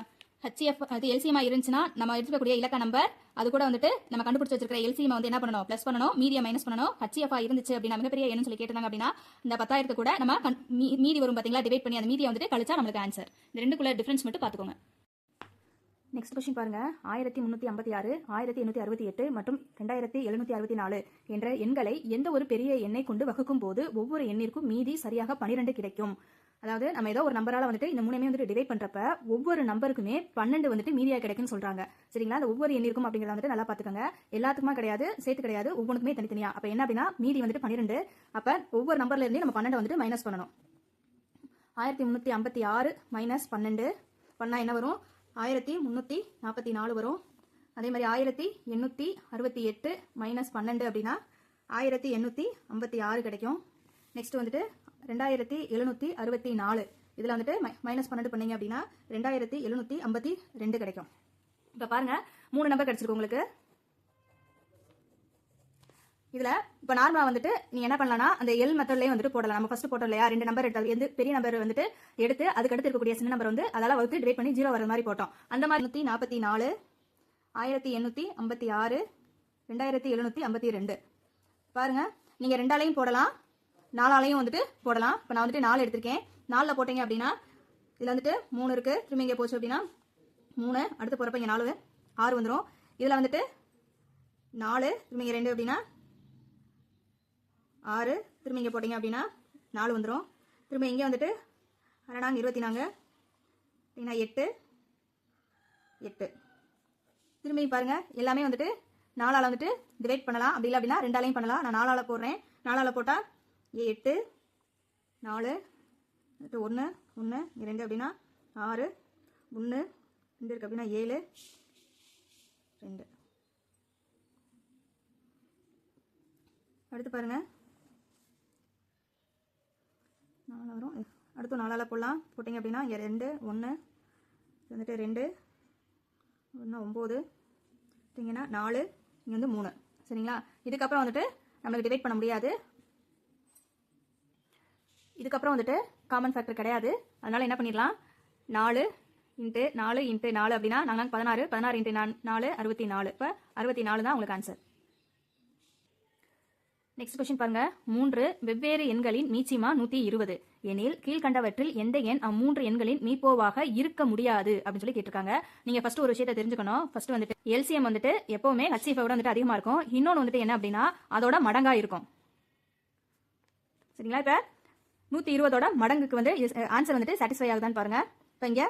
HCF அது எல்சிஎம்மாக இருந்துச்சுன்னா நம்ம எடுத்துக்கக்கூடிய இலக்க நம்பர் அது கூட வந்துட்டு நம்ம கண்டுபிடிச்சி வச்சிருக்கிற எல்சிஎம் வந்து என்ன பண்ணணும், ப்ளஸ் பண்ணணும், மீதியை மைனஸ் பண்ணணும். HCF இருந்துச்சு அப்படின்னா மிகப்பெரிய எண்ணு சொல்லி கேட்டாங்க அப்படின்னா இந்த 10,000 கூட நம்ம மீதி வரும் பார்த்தீங்களா, டிவைட் பண்ணி அந்த மீதியை வந்துட்டு கழிச்சா நம்மளுக்கு ஆன்சர். இந்த ரெண்டுக்குள்ள டிஃபரன்ஸ் மட்டும் பார்த்துக்கோங்க. நெக்ஸ்ட் கொஸ்டின் பாருங்க, 1356, 1868 மற்றும் 2764 என்ற எண்களை எந்த ஒரு பெரிய எண்ணை கொண்டு வகுக்கும் போது ஒவ்வொரு எண்ணிற்கும் மீதி சரியாக 12 கிடைக்கும். அதாவது நம்ம ஏதோ ஒரு நம்பரால வந்துட்டு இந்த மூணுமே வந்துட்டு டிவைட் பண்றப்ப ஒவ்வொரு நம்பருக்குமே 12 வந்துட்டு மீதியா கிடைக்கும்னு சொல்றாங்க. சரிங்களா? அந்த ஒவ்வொரு எண்ணிற்கும் அப்படிங்கிறத வந்துட்டு நல்லா பாத்துக்கோங்க. எல்லாத்துக்குமா கிடையாது, சேர்த்து கிடையாது, ஒவ்வொன்றுக்குமே தனித்தனியா. அப்ப என்ன அப்படின்னா மீதி வந்துட்டு 12. அப்ப ஒவ்வொரு நம்பர்ல இருந்தே நம்ம 12 வந்துட்டு மைனஸ் பண்ணணும். 1356 மைனஸ் 12 பண்ணா என்ன வரும், 1344 வரும். அதே மாதிரி 1868 மைனஸ் 12 அப்படின்னா 1856 கிடைக்கும். நெக்ஸ்ட் வந்துட்டு 2764 இதில் வந்துட்டு மைனஸ் 12 பண்ணீங்க அப்படின்னா 2752 கிடைக்கும். இப்போ பாருங்க 3 நம்பர் கிடைச்சிருக்கு உங்களுக்கு. இதில் இப்போ நார்மலாக வந்துட்டு நீங்கள் என்ன பண்ணலாம்னா அந்த எல் மெத்தட்லேயே வந்துட்டு போடலாம். நம்ம ஃபர்ஸ்ட் போட்டோம் இல்லையா, 2 நம்பர் எடுத்தால் எந்த பெரிய நம்பர் வந்துட்டு எடுத்து அதுக்கு அடுத்து இருக்கக்கூடிய சின்ன நம்பர் வந்து அதால் வகுத்து டிவைட் பண்ணி 0 வர மாதிரி போட்டோம். அந்த மாதிரி 144, 1856, 2752 பாருங்க. நீங்கள் 2ஆலையும் போடலாம், 4ஆலையும் வந்துட்டு போடலாம். இப்போ நான் வந்துட்டு 4 எடுத்திருக்கேன். 4ல் போட்டீங்க அப்படின்னா இதில் வந்துட்டு 3 இருக்கு, திரும்ப இங்கே போச்சு அப்படின்னா 3, அடுத்து போகிறப்ப இங்கே 4 6 வந்துடும். இதில் வந்துட்டு 4 திரும்ப இங்கே 2 அப்படின்னா 6, திரும்ப இங்கே போட்டிங்க அப்படின்னா 4 வந்துடும். திரும்ப இங்கே வந்துட்டு 6 24 அப்படின்னா 8 8. திரும்பி பாருங்க எல்லாமே வந்துட்டு 4ஆல் வந்துட்டு டிவைட் பண்ணலாம், அப்படி இல்லை அப்படின்னா 2ஆலையும் பண்ணலாம். நான் 4ஆல் போடுறேன். 4ஆல் போட்டால் 8 4 1 1 2 அப்படின்னா 6 1 2 இருக்கு அப்படின்னா 7 2. அடுத்து பாருங்க 4 வரும். அடுத்து 4ஆல் போடலாம். போட்டிங்க அப்படின்னா 2 1 வந்துட்டு 2 1 9 பார்த்தீங்கன்னா 4 இங்கே வந்து 3 சரிங்களா. இதுக்கப்புறம் வந்துட்டு நம்மளுக்கு டிவைட் பண்ண முடியாது. இதுக்கப்புறம் வந்துட்டு காமன் ஃபேக்டர் கிடையாது. அதனால என்ன பண்ணிடலாம், 4 இன்ட்டு 4 இன்ட்டு 4 அப்படின்னா நாங்கள் 16 16 இன்ட்டு 4 64. இப்போ 64 தான் உங்களுக்கு ஆன்சர். நெக்ஸ்ட் கொஸ்டின் பாருங்க. 3 வெவ்வேறு எண்களின் மீச்சிமா 120 எனில் கீழ்கண்டவற்றில் எந்த எண் அம்மூன்று எண்களின் மீப்போவாக இருக்க முடியாது அப்படின்னு சொல்லி கேட்டிருக்காங்க. நீங்க ஃபர்ஸ்ட் ஒரு விஷயத்தை தெரிஞ்சுக்கணும். ஃபர்ஸ்ட் வந்துட்டு எல்சிஎம் வந்துட்டு எப்பவுமே HCF விட வந்துட்டு அதிகமா இருக்கும். இன்னொன்று வந்துட்டு என்ன அப்படின்னா அதோட மடங்கா இருக்கும் சரிங்களா. இப்ப 120ஓட மடங்குக்கு வந்து ஆன்சர் வந்துட்டு சாட்டிஸ்ஃபை ஆகுதான்னு பாருங்க. இப்போ இங்க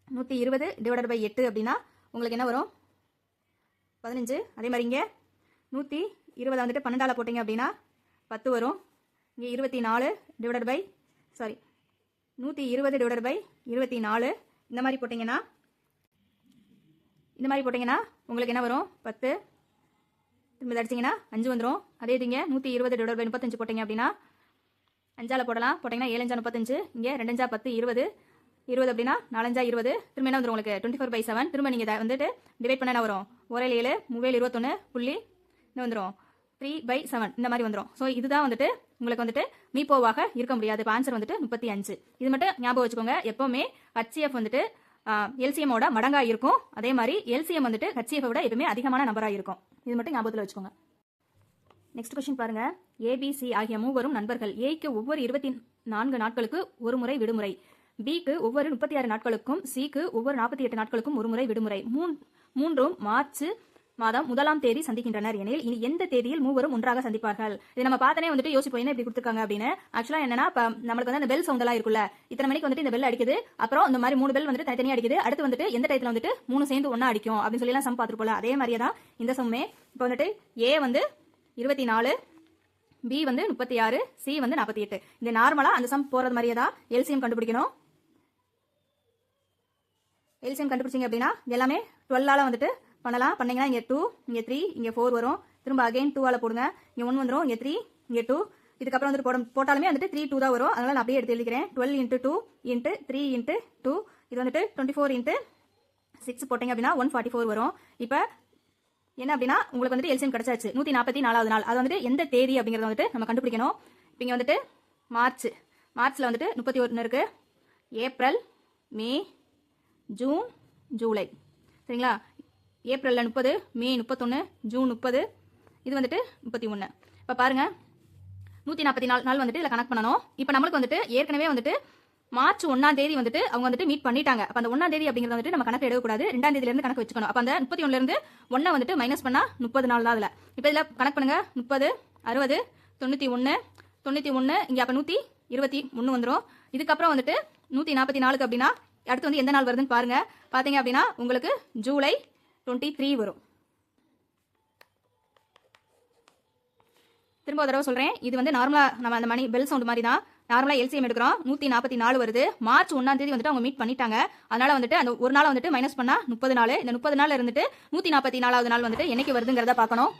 120 டிவைடட் பை 8 அப்படின்னா உங்களுக்கு என்ன வரும், 15. அதே மாதிரி இங்கே 120 வந்துட்டு 12ஆல் போட்டிங்க அப்படின்னா 10 வரும். இங்கே 24 டிவைடட் பை 120 டிவைடட் பை 24 இந்த மாதிரி போட்டிங்கன்னா உங்களுக்கு என்ன வரும், 10. திரும்ப அடிச்சிங்கன்னா 5 வந்துடும். அதே இதுங்க 120 டிவைடட் பை 35 போட்டிங்க அப்படின்னா 5ஆல் போடலாம். போட்டிங்கன்னா 7 5 35. இங்கே 2 5 10 20 20 அப்படின்னா 4 5 20. திரும்ப என்ன வந்துடும் உங்களுக்கு 24/7. திரும்ப நீங்கள் வந்துட்டு டிவைட் பண்ண என்ன வரும், 1 7 3 21 புள்ளி என்ன வந்துடும் 3/7 இந்த மாதிரி வந்துடும். ஸோ இதுதான் வந்துட்டு உங்களுக்கு வந்துட்டு மீப்போவாக இருக்க முடியாது. இப்போ ஆன்சர் வந்துட்டு 35. இது மட்டும் ஞாபகம் வச்சுக்கோங்க. எப்பவுமே HCF வந்துட்டு எல்சிஎம்மோட மடங்கா இருக்கும். அதே மாதிரி எல்சிஎம் வந்துட்டு HCF விட எப்பவுமே அதிகமான நம்பராக இருக்கும். இது மட்டும் ஞாபகத்தில் வச்சுக்கோங்க. நெக்ஸ்ட் கொஸ்டின் பாருங்க. ABC ஆகிய மூவரும் நண்பர்கள். Aக்கு ஒவ்வொரு 24 நாட்களுக்கு ஒரு முறை விடுமுறை, Bக்கு ஒவ்வொரு 36 நாட்களுக்கும், Cக்கு ஒவ்வொரு 48 நாட்களுக்கும் ஒரு முறை விடுமுறை. மூன்றும் மார்ச் மாதம் 1ஆம் தேதி சந்திக்கின்றனர் எனில் இனி எந்த தேதியில் மூவரும் ஒன்றாக சந்திப்பார்கள். இது நம்ம பார்த்தனே வந்துட்டு யோசிப்போம் என்ன இப்படி கொடுத்துருக்காங்க அப்படின்னு. ஆக்சுவலா என்னன்னா இப்போ நம்மளுக்கு வந்து அந்த பெல் சவுண்ட் எல்லாம் இருக்குல்ல, இத்தனை மணிக்கு வந்துட்டு இந்த பெல் அடிக்குது, அப்புறம் இந்த மாதிரி 3 பெல் வந்துட்டு தனித்தனியா அடிக்குது, அடுத்து வந்துட்டு எந்த டயத்துல வந்துட்டு 3 சேர்ந்து ஒன்னா அடிக்கும் அப்படின்னு சொல்லி எல்லாம் சம் பார்த்துருப்போம். அதே மாதிரியே தான் இந்த சம்மே. இப்போ வந்துட்டு A வந்து 24, B வந்து 36, C வந்து 48. இந்த நார்மலா அந்த சம் போறது மாதிரியே தான் எல்சிஎம் கண்டுபிடிக்கணும். எல்சிஎம் கண்டுபிடிச்சிங்க அப்படின்னா எல்லாமே 12ஆல வந்துட்டு பண்ணலாம். பண்ணீங்கன்னா இங்கே 2, இங்கே 3, இங்கே 4 வரும். திரும்ப அகைன் 2ஆல போடுங்க. இங்கே 1 வந்துடும், இங்கே 3, இங்கே 2. இதுக்கப்புறம் வந்துட்டு போட்டாலுமே வந்துட்டு 3 2 தான் வரும். அதனால நான் அப்படியே எடுத்து எழுதிக்கிறேன். 12 இன்ட்டு 2 இன்ட்டு 3 இன்ட்டு 2 இது வந்துட்டு 24 இன்ட்டு 6 போட்டிங்க அப்படின்னா 144 வரும். இப்போ என்ன அப்படின்னா உங்களுக்கு வந்துட்டு எல்சிஎம் கிடைச்சாச்சு. 144வது நாள். அது வந்துட்டு எந்த தேதி அப்படிங்கிறத வந்துட்டு நம்ம கண்டுபிடிக்கணும். இப்போ இங்கே வந்துட்டு மார்ச்சில் வந்துட்டு 31 இருக்கு, ஏப்ரல், மே, ஜூன், ஜூலை சரிங்களா. ஏப்ரலில் 30, மே 31, ஜூன் 30, இது வந்துட்டு 31. இப்போ பாருங்க 144 நாள் வந்துட்டு இதில் கணக்கு பண்ணணும். இப்போ நம்மளுக்கு வந்துட்டு ஏற்கனவே வந்துட்டு மார்ச் 1ஆம் தேதி வந்துட்டு அவங்க வந்துட்டு மீட் பண்ணிட்டாங்க. அப்போ அந்த 1ஆம் தேதி அப்படிங்கிறத வந்துட்டு நம்ம கணக்கு எடுக்கக்கூடாது, 2ஆம் தேதியிலேருந்து கணக்கு வச்சுக்கணும். அப்போ அந்த 31லேருந்து 1 வந்துட்டு மைனஸ் பண்ணால் 30 நாள் தான் அதில். இப்போ இதில் கணக்கு பண்ணுங்க. 30, 60, 91 இங்கே அப்போ 121 வந்துடும். இதுக்கப்புறம் வந்துட்டு 144 அப்படின்னா அடுத்து வந்து எந்த நாள் வருதுன்னு பாருங்க. பார்த்தீங்க அப்படின்னா உங்களுக்கு ஜூலை 23 வரும். திரும்ப ஒரு தடவை சொல்றேன். இது வந்து நார்மலா நம்ம அந்த மணி பெல் சவுண்ட் மாதிரி தான். நார்மலா எல்சிஎம் எடுக்கிறோம். 144 வருது. மார்ச் 1ஆம் தேதி வந்துட்டு அவங்க மீட் பண்ணிட்டாங்க. அதனால வந்துட்டு அந்த ஒரு நாள் வந்துட்டு மைனஸ் பண்ணா 30 நாள். இந்த 30 நாள் இருந்துட்டு 144வது நாள் வந்துட்டு என்னைக்கு வருதுங்கிறத பார்க்கணும்.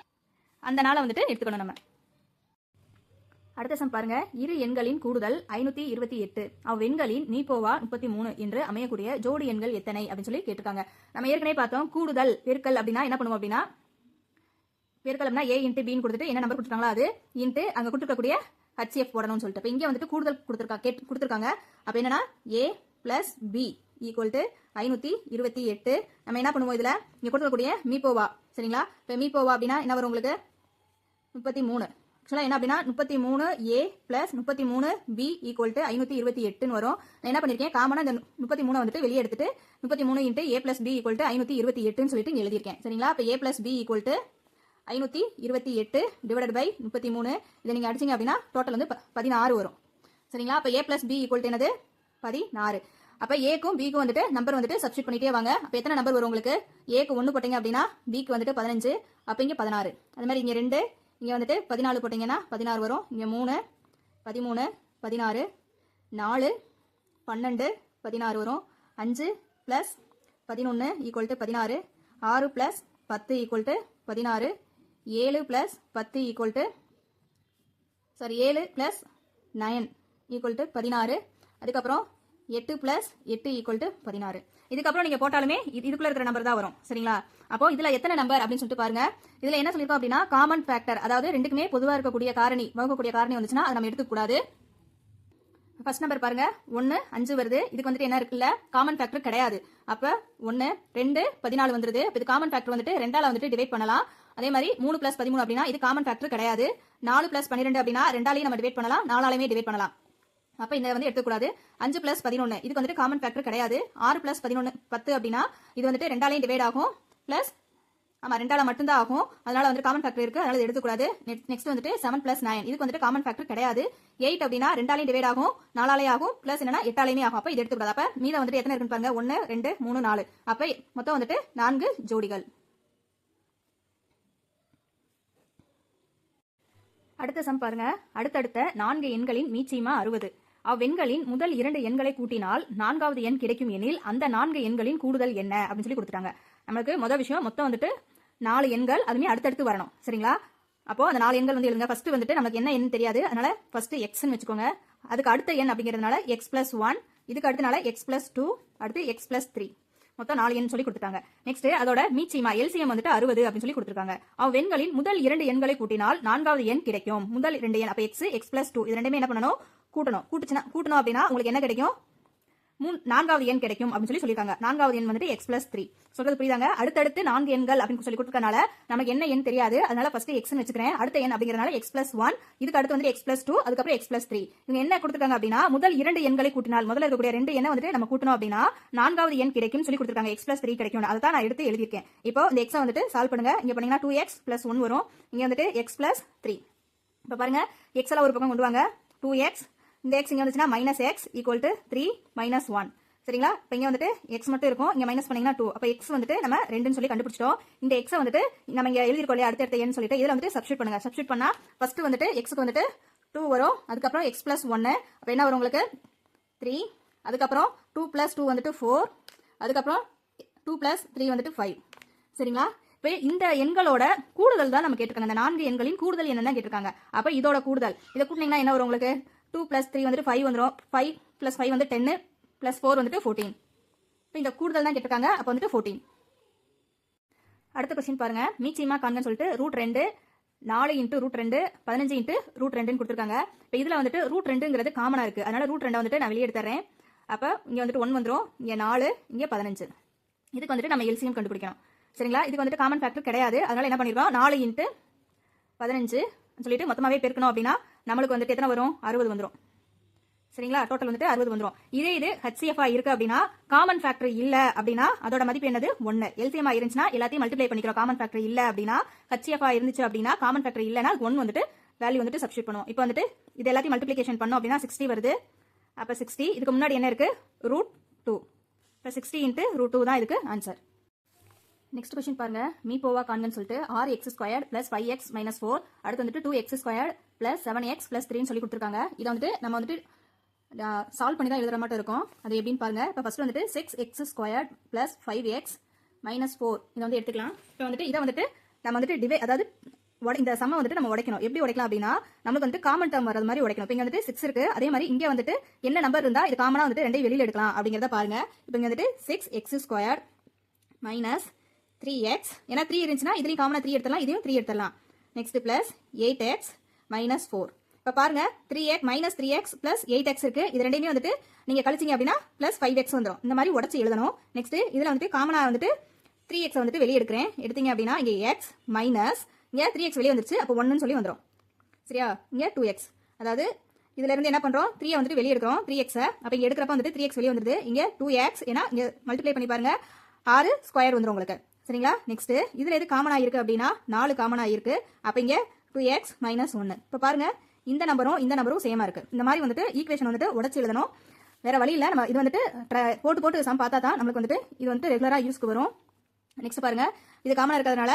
அந்த நாளை வந்துட்டு எடுத்துக்கணும் நம்ம. அடுத்த சம் பாருங்க. இரு எண்களின் கூடுதல் 528, அவ்வெண்களின் மீப்போவா 33 என்று அமையக்கூடிய ஜோடி எண்கள் எத்தனை அப்படின்னு சொல்லி கேட்டிருக்காங்க. நம்ம ஏற்கனவே பார்த்தோம் கூடுதல் பெருக்கல் அப்படின்னா என்ன பண்ணுவோம் அப்படின்னா, பெருக்கல் அப்படின்னா A இன்ட்டு பின்னு கொடுத்துட்டு என்ன நம்பர் கொடுத்துருக்காங்களோ அது இன்ட்டு அங்கே கொடுத்துருக்கக்கூடிய HCF போடணும்னு சொல்லிட்டு. இப்போ இங்கே வந்துட்டு கூடுதல் கொடுத்துருக்காங்க. அப்போ என்னன்னா A + B = 528. நம்ம என்ன பண்ணுவோம் இதில் இங்கே கொடுத்துருக்கக்கூடிய மீப்போவா சரிங்களா. இப்போ மீப்போவா அப்படின்னா என்ன வரும் உங்களுக்கு 33. ஆக்சுவலாக என்ன அப்படின்னா 33A + 33B = 528 வரும். நான் என்ன பண்ணியிருக்கேன், காமனாக இந்த 33 வந்துட்டு வெளியே எடுத்துட்டு 33 × A + B = 528 சொல்லிட்டு இங்கே எழுதியிருக்கேன் சரிங்களா. இப்போ A + B = 528 டிவைடட் பை 33. இதை நீங்கள் அடிச்சிங்க அப்படின்னா டோட்டல் வந்து 16 வரும் சரிங்களா. அப்போ A + B = என்னது 16. அப்போ ஏக்கும் பிக்கும் வந்துட்டு நம்பர் வந்துட்டு சப்ஸ்டிட் பண்ணிட்டே வாங்க. அப்போ எத்தனை நம்பர் வரும் உங்களுக்கு, ஏக்கு 1 போட்டிங்க அப்படின்னா பிக்கு வந்துட்டு 15, அப்போ இங்கே 16. அது மாதிரி இங்கே 2, இங்கே வந்துட்டு 14 போட்டிங்கன்னா 16 வரும். இங்கே 3, 13, 16, 4, 12, 16 வரும். 5 + 11 = 16, 6 + 10 = 16, 7 + 10 7 + 9 = 16. அதுக்கப்புறம் 8 + 8 = 16. இதுக்கப்புறம் நீங்க போட்டாலுமே இதுக்குள்ள இருக்கிற நம்பர் தான் வரும். சரிங்களா? அப்போ இதுல எத்தனை நம்பர் அப்படின்னு சொல்லிட்டு பாருங்க. இதுல என்ன சொல்லிருக்கோம் அப்படின்னா காமன் ஃபேக்டர், அதாவது ரெண்டுக்குமே பொதுவா இருக்கக்கூடிய காரணி, வகுக்கக்கூடிய காரணி வந்துச்சுன்னா அதை நம்ம எடுத்துக்க கூடாது. ஃபர்ஸ்ட் நம்பர் பாருங்க 1 5 வருது. இதுக்கு வந்துட்டு என்ன இருக்குல்ல, காமன் ஃபேக்டர் கிடையாது. அப்ப 1 2 14 வந்துருது. இது காமன் ஃபேக்டர் வந்துட்டு 2ஆல வந்துட்டு டிவைட் பண்ணலாம். அதே மாதிரி 3 + 13 அப்படின்னா இது காமன் ஃபேக்டர் கிடையாது. 4 + 12 அப்படின்னா 2ஆலையும் நம்ம டிவைட் பண்ணலாம், 4ஆலையுமே டிவைட் பண்ணலாம். அப்ப இந்த வந்து எடுத்துக்கூடாது. 5 + 11 இதுக்கு வந்துட்டு காமன் ஃபேக்டர் கிடையாது. 6 + 11 10 அப்படின்னா இது வந்துட்டு 2ஆலையும் டிவைட் ஆகும், பிளஸ் ஆமா 2ஆல மட்டும்தான் ஆகும். அதனால வந்து காமன் ஃபேக்டர் இருக்கு, அதனால எடுத்துக்கூடாது. நெக்ஸ்ட் வந்துட்டு 7 + 9 இதுக்கு வந்துட்டு காமன் ஃபேக்டர் கிடையாது. 8 அப்படின்னா 2ஆலையும் டிவைட் ஆகும், 4ஆலையும் ஆகும், பிளஸ் என்னன்னா 8ஆலையுமே ஆகும். அப்ப இது எடுத்துக்கூடாது. அப்ப மீதம் வந்துட்டு எத்தனை இருக்குன்னு பாருங்க, 1 2 3 4. அப்ப மொத்தம் வந்துட்டு 4 ஜோடிகள். அடுத்த சம் பாருங்க. அடுத்தடுத்த 4 எண்களின் மீச்சிமா 60. அவ்வெண்களின் முதல் 2 எண்களை கூட்டினால் 4வது எண் கிடைக்கும் எனில் அந்த 4 எண்களின் கூடுதல் என்ன அப்படின்னு சொல்லி கொடுத்துட்டாங்க. நமக்கு முதல் விஷயம் மொத்தம் வந்துட்டு 4 எண்கள், அதுமே அடுத்தடுத்து வரணும். சரிங்களா? அப்போ அந்த 4 எண்கள் வந்து எழுதுங்க. ஃபர்ஸ்ட் வந்துட்டு நமக்கு என்ன எண் தெரியாது, அதனால ஃபர்ஸ்ட் எக்ஸ்ன்னு வச்சுக்கோங்க. அதுக்கு அடுத்த எண் அப்படிங்கிறதுனால x + 1, இதுக்கு அடுத்தனால x + 2, அடுத்து x + 3. மொத்தம் 4 எண் சொல்லி கொடுத்துட்டாங்க. நெக்ஸ்ட் அதோட மீச்சிமா எல்சிஎம் வந்துட்டு 60 அப்படின்னு சொல்லி கொடுத்துருக்காங்க. அவ்வெண்களின் முதல் 2 எண்களை கூட்டினால் 4வது எண் கிடைக்கும். முதல் 2 எண் அப்ப x + 2 இது ரெண்டுமே என்ன பண்ணணும், கூட்டணும். கூட்டணும் அப்படின்னா உங்களுக்கு என்ன கிடைக்கும், 4வது எண் கிடைக்கும் அப்படின்னு சொல்லியிருக்காங்க. 4வது எண் வந்துட்டு x + 3. சொல்றது புரியுதாங்க? அடுத்தடுத்து 4 எண்கள் அப்படின்னு சொல்லி கொடுத்ததுனால நமக்கு என்ன எண் தெரியாது, அதனால ஃபர்ஸ்ட் x ன்னு வச்சுக்கிறேன். அடுத்த எண் அப்படிங்கறதுனால x + 1, இதுக்கு அடுத்து வந்து x + 2, அதுக்கப்புறம் x + 3. இவங்க என்ன கொடுத்துருக்காங்க அப்படின்னா முதல் 2 எண்களை கூட்டினால், முதல்ல இருக்கக்கூடிய 2 எண்ணை வந்துட்டு நம்ம கூட்டணும் அப்படின்னா 4வது எண் கிடைக்கும் சொல்லி கொடுத்துருக்காங்க. x + 3 கிடைக்கும். அதை தான் நான் எடுத்து எழுதியிருக்கேன். இப்போ இந்த x வந்துட்டு சால்வ் பண்ணுங்க. இங்க பண்ணீங்கன்னா 2x + 1 வரும். இங்க வந்துட்டு x + 3. இப்ப பாருங்க x எல்லாம் ஒரு பக்கம் கொண்டு வாங்க. 2x இந்த x இங்க வந்துச்சுன்னா -x = 3 - 1. சரிங்களா? இப்போ இங்க வந்துட்டு x மட்டும் இருக்கும், இங்க மைனஸ் பண்ணீங்கன்னா 2. அப்ப x வந்துட்டு நம்ம 2ன்னு சொல்லி கண்டுபிடிச்சிட்டோம். இந்த x வந்துட்டு நம்ம இங்க எழுதிருக்கோம் இல்லையா, அடுத்த எண் சொல்லிட்டு இதுல வந்துட்டு சப்ஸ்டிட் பண்ணுங்க. சப்ஸ்டிட் பண்ணா ஃபர்ஸ்ட் வந்துட்டு x க்கு வந்துட்டு 2 வரும், அதுக்கப்புறம் x + 1. அப்ப என்ன வரும் உங்களுக்கு 3, அதுக்கப்புறம் 2 + 2 வந்துட்டு 4, அதுக்கப்புறம் 2 + 3 வந்துட்டு 5. சரிங்களா? இப்போ இந்த எண்களோட கூடுதல் தான் நம்ம கேட்டிருக்காங்க. இந்த 4 எண்களின் கூடுதல் என்னன்னு கேட்டிருக்காங்க. அப்ப இதோட கூடுதல் இதை கூட்டினீங்கன்னா என்ன வரும் உங்களுக்கு, 2 + 3 வந்துட்டு 5 வந்துடும். 5 + 5 வந்து 10 + 4 வந்துட்டு 14. இப்போ இந்த கூடுதல் தான் கேட்டிருக்காங்க. அப்போ வந்துட்டு 14. அடுத்த கொஸ்டின் பாருங்க. மீச்சிமா காண்கன்னு சொல்லிட்டு √2 4 × √2 15 × √2ன்னு கொடுத்துருக்காங்க. இப்போ இதுல வந்துட்டு √2ங்கிறது காமனா இருக்கு, அதனால √2 வந்துட்டு நான் வெளியே எடுத்துறேன். அப்ப இங்க வந்துட்டு 1 வந்துடும், இங்க 4, இங்க 15. இதுக்கு வந்துட்டு நம்ம எல்சிஎம் கண்டுபிடிக்கணும். சரிங்களா? இதுக்கு வந்துட்டு காமன் ஃபேக்டர் கிடையாது, அதனால என்ன பண்ணிருக்கோம், 4 × 15 சொல்லிட்டு மொத்தமாவே பெருக்கணும் அப்படின்னா நம்மளுக்கு வந்துட்டு எத்தனை வரும், 60 வந்துடும். சரிங்களா? டோட்டல் வந்துட்டு 60 வந்துடும். இதே இது HCF இருக்கு அப்படின்னா காமன் ஃபேக்டர் இல்ல அப்படின்னா அதோட மதிப்பு என்னது 1. எல்சிஎம் இருந்துச்சுன்னா எல்லாத்தையும் மல்டிப்ளை பண்ணிக்கிறோம். காமன் ஃபேக்டர் இல்ல அப்படின்னா HCF இருந்துச்சு அப்படின்னா காமன் ஃபேக்டர் இல்லனா 1 வந்துட்டு வேல்யூ வந்துட்டு சப்ஸ்டிட் பண்ணுவோம். இப்போ வந்துட்டு இது எல்லாத்தையும் மல்டிப்ளிகேஷன் பண்ணோம் அப்படின்னா 60 வருது. அப்ப 60 இதுக்கு முன்னாடி என்ன இருக்கு, √2. இப்போ 60 × √2 தான் இதுக்கு ஆன்சர். நெக்ஸ்ட் क्वेश्चन பாருங்க. மீபோவா காண்கன்னு சொல்லிட்டு 6x² + 5x - 4 அடுத்து வந்துட்டு 2x² + 7x + 3 சொல்லி கொடுத்துருக்காங்க. இதை வந்துட்டு நம்ம வந்துட்டு சால்வ் பண்ணி தான் எழுதுற மட்டும் இருக்கும். அது எப்படின்னு பாருங்க. இப்போ ஃபர்ஸ்ட் வந்துட்டு 6x² + 5x - 4 இதை வந்து எடுத்துக்கலாம். இப்போ வந்துட்டு இதை வந்துட்டு நம்ம வந்துட்டு அதாவது இந்த சம்மை வந்துட்டு நம்ம உடைக்கணும். எப்படி உடைக்கலாம் அப்படின்னா நமக்கு வந்துட்டு காமன் டேர்ம் வர்றது மாதிரி உடைக்கணும். இப்போ இங்க வந்துட்டு 6 இருக்கு, அதே மாதிரி இங்க வந்துட்டு என்ன நம்பர் இருந்தா இது காமனா வந்துட்டு ரெண்டையும் வெளியில எடுக்கலாம் அப்படிங்கறத பாருங்க. இப்போ இங்க வந்துட்டு 6x² - 3x, ஏன்னா 3 இருந்துச்சுன்னா இதுலயும் காமனா 3 எடுத்துடலாம், இதையும் 3 எடுத்துடலாம். Next plus 8x - 4. இப்போ பாருங்க 3x -3x + 8x இருக்கு. இது ரெண்டையுமே வந்துட்டு நீங்க கழிச்சீங்க அப்படின்னா + 5x வந்துடும். இந்த மாதிரி உடைச்சு எழுதணும். நெக்ஸ்ட் இதுல வந்துட்டு காமனா வந்துட்டு 3x வந்துட்டு வெளியே எடுக்கிறேன். எடுத்தீங்க அப்படின்னா இங்க x மைனஸ் இங்க 3x வெளியே வந்துருச்சு, அப்போ 1ன்னு சொல்லி வந்துடும். சரியா? இங்க 2x, அதாவது இதுல இருந்து என்ன பண்றோம், 3 வந்துட்டு வெளியே எடுக்கிறோம் 3x. அப்ப இங்க எடுக்கிறப்ப வந்துட்டு 3x வெளியே வந்துருது. இங்க 2x, ஏன்னா இங்க மல்டிப்ளை பண்ணி பாருங்க 6 ஸ்கொயர் வந்துடும் உங்களுக்கு. சரிங்களா? நெக்ஸ்ட் இதுல எது காமனா இருக்கு அப்படின்னா 4 காமனா இருக்கு. அப்ப இங்க 2x - 1. இப்ப பாருங்க இந்த நம்பரும் சேமா இருக்கு. இந்த மாதிரி வந்துட்டு ஈக்குவேஷன் வந்துட்டு உடைச்சு எழுதணும். வேற வழி இல்ல. நம்ம இது வந்துட்டு போட்டு சம் பார்த்தா தான் நமக்கு வந்துட்டு இது வந்துட்டு ரெகுலரா யூஸ்க்கு வரும். நெக்ஸ்ட் பாருங்க இது காமனா இருக்கிறதுனால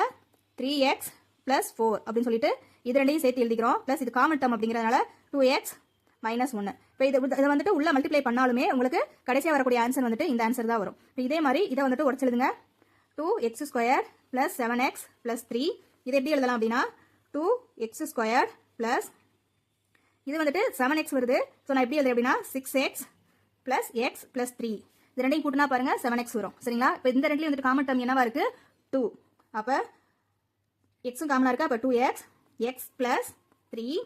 3x + 4 அப்படின்னு சொல்லிட்டு இது ரெண்டையும் சேர்த்து எழுதிக்கிறோம். பிளஸ் இது காமன் டேர்ம் அப்படிங்கறதுனால 2x - 1. இப்போ இது வந்துட்டு உள்ள மல்டிப்ளை பண்ணாலுமே உங்களுக்கு கடைசியா வரக்கூடிய ஆன்சர் வந்துட்டு இந்த ஆன்சர் தான் வரும். இதே மாதிரி இதை வந்துட்டு உடைச்சு எழுதுங்க. 2x² + 7x + 3 இது எப்படி எழுதலாம் அப்படின்னா 2x² + இது வந்துட்டு 7x வருது. ஸோ நான் எப்படி எழுதுறேன் அப்படின்னா 6x ப்ளஸ் எக்ஸ் ப்ளஸ் 3 இது ரெண்டையும் கூட்டினா பாருங்க 7x வரும் சரிங்களா. இப்போ இந்த ரெண்டுலையும் வந்துட்டு காமன் டேர்ம் என்னவா இருக்கு 2. அப்போ எக்ஸும் காமனாக இருக்கு. அப்போ 2x எக்ஸ் ப்ளஸ் 3.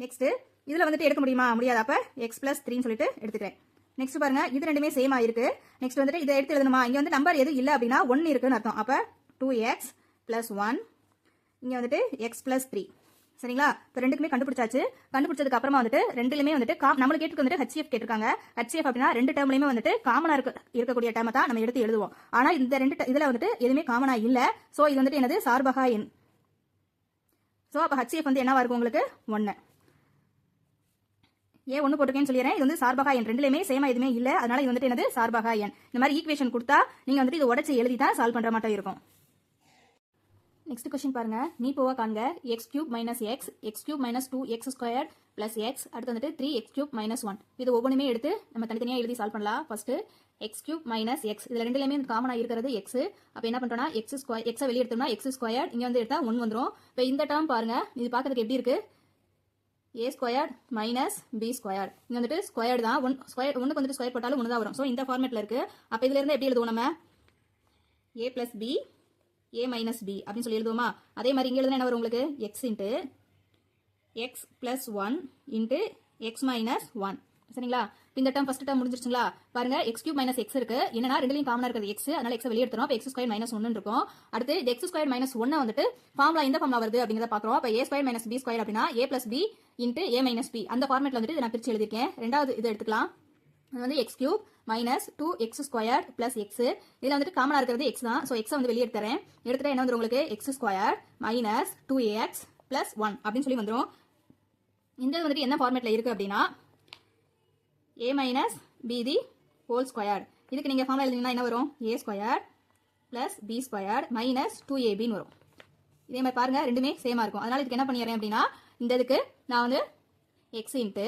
நெக்ஸ்ட்டு இதில் வந்துட்டு எடுக்க முடியுமா முடியாது. அப்போ எக்ஸ் ப்ளஸ் 3ன்னு சொல்லிட்டு எடுத்துக்கிறேன். நெக்ஸ்ட் பாருங்க இது ரெண்டுமே சேம் ஆயிருக்கு. நெக்ஸ்ட் வந்துட்டு இதை எடுத்து எழுதணுமா இங்கே வந்து நம்பர் எதுவும் இல்லை அப்படின்னா 1 இருக்குன்னு அர்த்தம். அப்போ 2x ப்ளஸ் 1 இங்கே வந்துட்டு எக்ஸ் ப்ளஸ் 3 சரிங்களா. இப்போ ரெண்டுக்குமே கண்டுபிடிச்சாச்சு. கண்டுபிடிச்சதுக்கு அப்புறமா வந்துட்டு ரெண்டுலையுமே வந்துட்டு நம்மளுக்கு கேட்டுக்கு வந்துட்டு ஹெச்எஃப் கேட்டிருக்காங்க. ஹெச்எஃப் அப்படின்னா ரெண்டு டேர்ம்லையுமே வந்துட்டு காமனாக இருக்கக்கூடிய டேர்மை தான் நம்ம எடுத்து எழுதுவோம். ஆனால் இந்த ரெண்டு இதில் வந்துட்டு எதுவுமே காமனாக இல்லை. ஸோ இது வந்துட்டு என்னது சார்பகா எண். ஸோ அப்போ ஹெச்எஃப் வந்து என்னவா இருக்கும் உங்களுக்கு 1. ஏன் 1 போட்டிருக்கேன்னு சொல்லிடுறேன். இது வந்து சார்பகா எண் ரெண்டுலையுமே சேமா எதுவுமே இல்லை. அதனால இது வந்துட்டு என்னது சார்பகா எண். இந்த மாதிரி ஈக்குவேஷன் கொடுத்தா நீங்கள் வந்துட்டு இதை உடச்சி எழுதி தான் சால்வ் பண்ணுற மாட்டோம் இருக்கும். நெக்ஸ்ட் கொஸ்டின் பாருங்க. நீ போவா காண்க x cube minus X cube minus 2x square plus X அடுத்து வந்துட்டு 3x கியூப் மைனஸ் 1 இது ஒவ்வொன்றுமே எடுத்து நம்ம தனித்தனியாக எழுதி சால்வ் பண்ணலாம். First X cube minus X இதில் ரெண்டுலையுமே காமனாக இருக்கிறது எக்ஸ். அப்போ என்ன பண்ணுறோம்னா எக்ஸை வெளியே எடுத்தோம்னா எக்ஸ் ஸ்கொயர் இங்கே வந்து எடுத்தால் 1 வந்துடும். இப்போ இந்த டேர்ம் பாருங்க இது பார்க்கறதுக்கு எப்படி இருக்கு a square minus B square இங்கே வந்துட்டு ஸ்கொயர் தான். ஒன்றுக்கு வந்துட்டு ஸ்கொயர் போட்டாலும் 1 தான் வரும். ஸோ இந்த ஃபார்மேட்டில் இருக்கு. அப்போ இதுல இருந்து எப்படி எழுதுவோம் நம்ம a plus B a minus B அப்படின்னு சொல்லி எழுதுவோமா. அதே மாதிரி இங்கே எழுதுனா என்ன வரும் உங்களுக்கு X into X plus 1 into X minus 1 சரிங்களா. இந்த டேர்ம் ஃபர்ஸ்ட் டேர்ம் முடிஞ்சிருச்சுங்களா. பாருங்க எக்ஸ் கியூப் மைனஸ் எக்ஸ் இருக்கு. என்னன்னா ரெண்டுலையும் காமனாக இருக்கிறது எக்ஸ். அதனால எக்ஸ் வெளியே எடுத்துரும். அப்போ எக்ஸ் ஸ்கொயர் மைனஸ் 1 இருக்கும். அடுத்து இந்த எக்ஸ் ஸ்கொயர் மைனஸ் 1 வந்துட்டு ஃபார்முலா எந்த ஃபார்முலா வருது அப்படிங்கிறத பார்க்குறோம். அப்போ a square minus B square அப்படின்னா a plus B into a minus B அந்த ஃபார்மேட்ல வந்துட்டு நான் பிரிச்சு எழுதிருக்கேன். ரெண்டாவது இது எடுத்துக்கலாம். அது வந்து X cube minus 2x square plus X இதில் வந்துட்டு காமனாக இருக்கிறது எக்ஸ் தான். ஸோ எக்ஸை வந்து வெளியே எடுத்துறேன். எடுத்துட்டா என்ன வந்துடும் உங்களுக்கு X square minus 2ax plus 1 அப்படின்னு சொல்லி வந்துடும். இந்த வந்துட்டு என்ன ஃபார்மேட்டில் இருக்குது அப்படின்னா a minus B the whole square. இதுக்கு நீங்கள் ஃபார்முலா எழுதிங்கன்னா என்ன வரும் a square plus B square minus 2ab வரும். இதே மாதிரி பாருங்க ரெண்டுமே சேமாக இருக்கும். அதனால இதுக்கு என்ன பண்ணிடுறேன் அப்படின்னா இந்த இதுக்கு நான் வந்து x into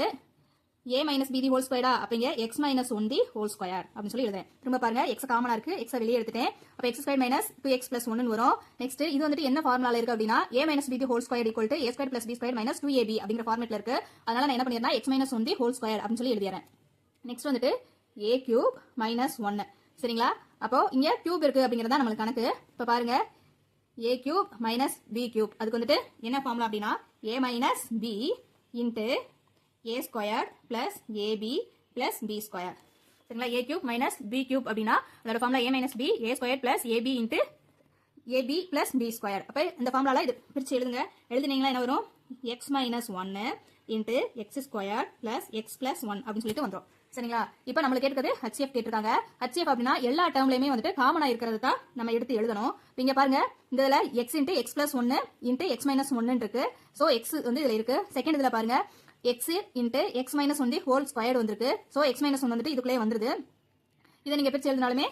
a minus B the whole ஸ்கொயரா அப்படிங்க x minus 1 the whole square அப்படின்னு சொல்லி எழுதுறேன். திரும்ப பாருங்க எக்ஸ் காமனா இருக்கு. எக்ஸை வெளியே எடுத்துட்டேன். அப்போ X square minus 2x plus 1 வரும். நெக்ஸ்ட் இது வந்துட்டு என்ன ஃபார்முலால இருக்கு அப்படின்னா a minus B the whole square equal to a square plus b square minus 2ab அப்படிங்கிற ஃபார்மேட்ல இருக்கு. அதனால நான் என்ன பண்ணிடுறேன் X minus 1 the whole square அப்படின்னு சொல்லி எழுதிறேன். நெக்ஸ்ட் வந்துட்டு a கியூப் மைனஸ் 1 சரிங்களா. அப்போ இங்க கியூப் இருக்கு அப்படிங்கறத நம்மளுக்கு கணக்கு. இப்போ பாருங்க a cube minus b cube அதுக்கு வந்துட்டு என்ன ஃபார்முலா அப்படின்னா a minus b into a square plus ab plus b square சரிங்களா. a cube minus b cube அப்படின்னா அதோட formula a minus b a square plus ab into ab plus b square. அப்போ இந்த ஃபார்முலால இது பிரிச்சு எழுதுங்க. எழுதுனீங்களா என்ன வரும் X minus 1 into X square plus X plus 1 அப்படின்னு சொல்லிட்டு வந்துடும் சரிங்களா. இப்போ நம்மளுக்கு கேட்கறது ஹெச்எஃப் கேட்டிருக்காங்க. ஹெச்எஃப் அப்படின்னா எல்லா டேர்ம்லையுமே வந்துட்டு காமனா இருக்கிறது தான் நம்ம எடுத்து எழுதணும். இங்க பாருங்க இந்த இதுல X into X plus 1 into X minus 1 இருக்கு. ஸோ எக்ஸ் வந்து இதுல இருக்கு. செகண்ட் இதுல பாருங்க X into X minus 1 whole square வந்திருக்கு. ஸோ எக்ஸ் மைனஸ் 1 வந்துட்டு இதுக்குள்ளே வந்துருது. இதை நீங்க பிரிச்சு எழுதினாலுமே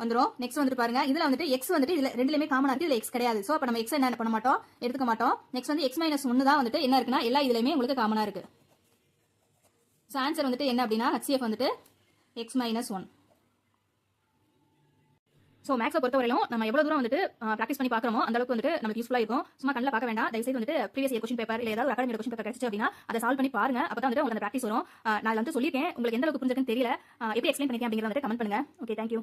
வந்துடும். நெக்ஸ்ட் வந்துட்டு பாருங்க இதுல வந்துட்டு எக்ஸ் வந்துட்டு இதுல ரெண்டுலயுமே காமனா இருக்கு. இதுல எக்ஸ் கிடையாது. ஸோ அப்ப நம்ம எக்ஸ் என்ன பண்ண மாட்டோம் எடுத்துக்க மாட்டோம். நெக்ஸ்ட் வந்து எக்ஸ் மைனஸ் 1 தான் வந்துட்டு என்ன இருக்குன்னா எல்லா இதுலயுமே உங்களுக்கு காமனா இருக்கு. ஸோ ஆன்சர் வந்துட்டு என்ன அப்படின்னா ஹெச்எஃப் வந்துட்டு எக்ஸ் மைனஸ் 1. ஸோ மேக்ஸை பொறுத்தவரையிலும் நம்ம எவ்வளவு தூரம் வந்துட்டு ப்ராக்டிஸ் பண்ணி பார்க்குறோமோ அந்த அளவுக்கு வந்துட்டு நமக்கு யூஸ்ஃபுல்லாக இருக்கும். சும்மா கண்ணில் பார்க்க வேண்டாம். தயவுசெய்து வந்துட்டு ப்ரீவியஸ் இயர் கொஸ்டின் பேப்பர் இல்லை ஏதாவது அகாடமிக் கொஸ்டின் பேப்பர் கிடைச்சு அப்படின்னா அதை சால்வ் பண்ணி பாருங்க. அப்போ தான் வந்துட்டு உங்களுக்கு அந்த ப்ராக்டிஸ் வரும். நான் வந்து சொல்லியிருக்கேன் உங்களுக்கு எந்த அளவுக்கு புரிஞ்சுக்குன்னு தெரியல எப்படி எக்ஸ்பிளைன் பண்ணிருக்கேன் அப்படிங்கிறத வந்துட்டு கமெண்ட் பண்ணுங்க. Okay thank you.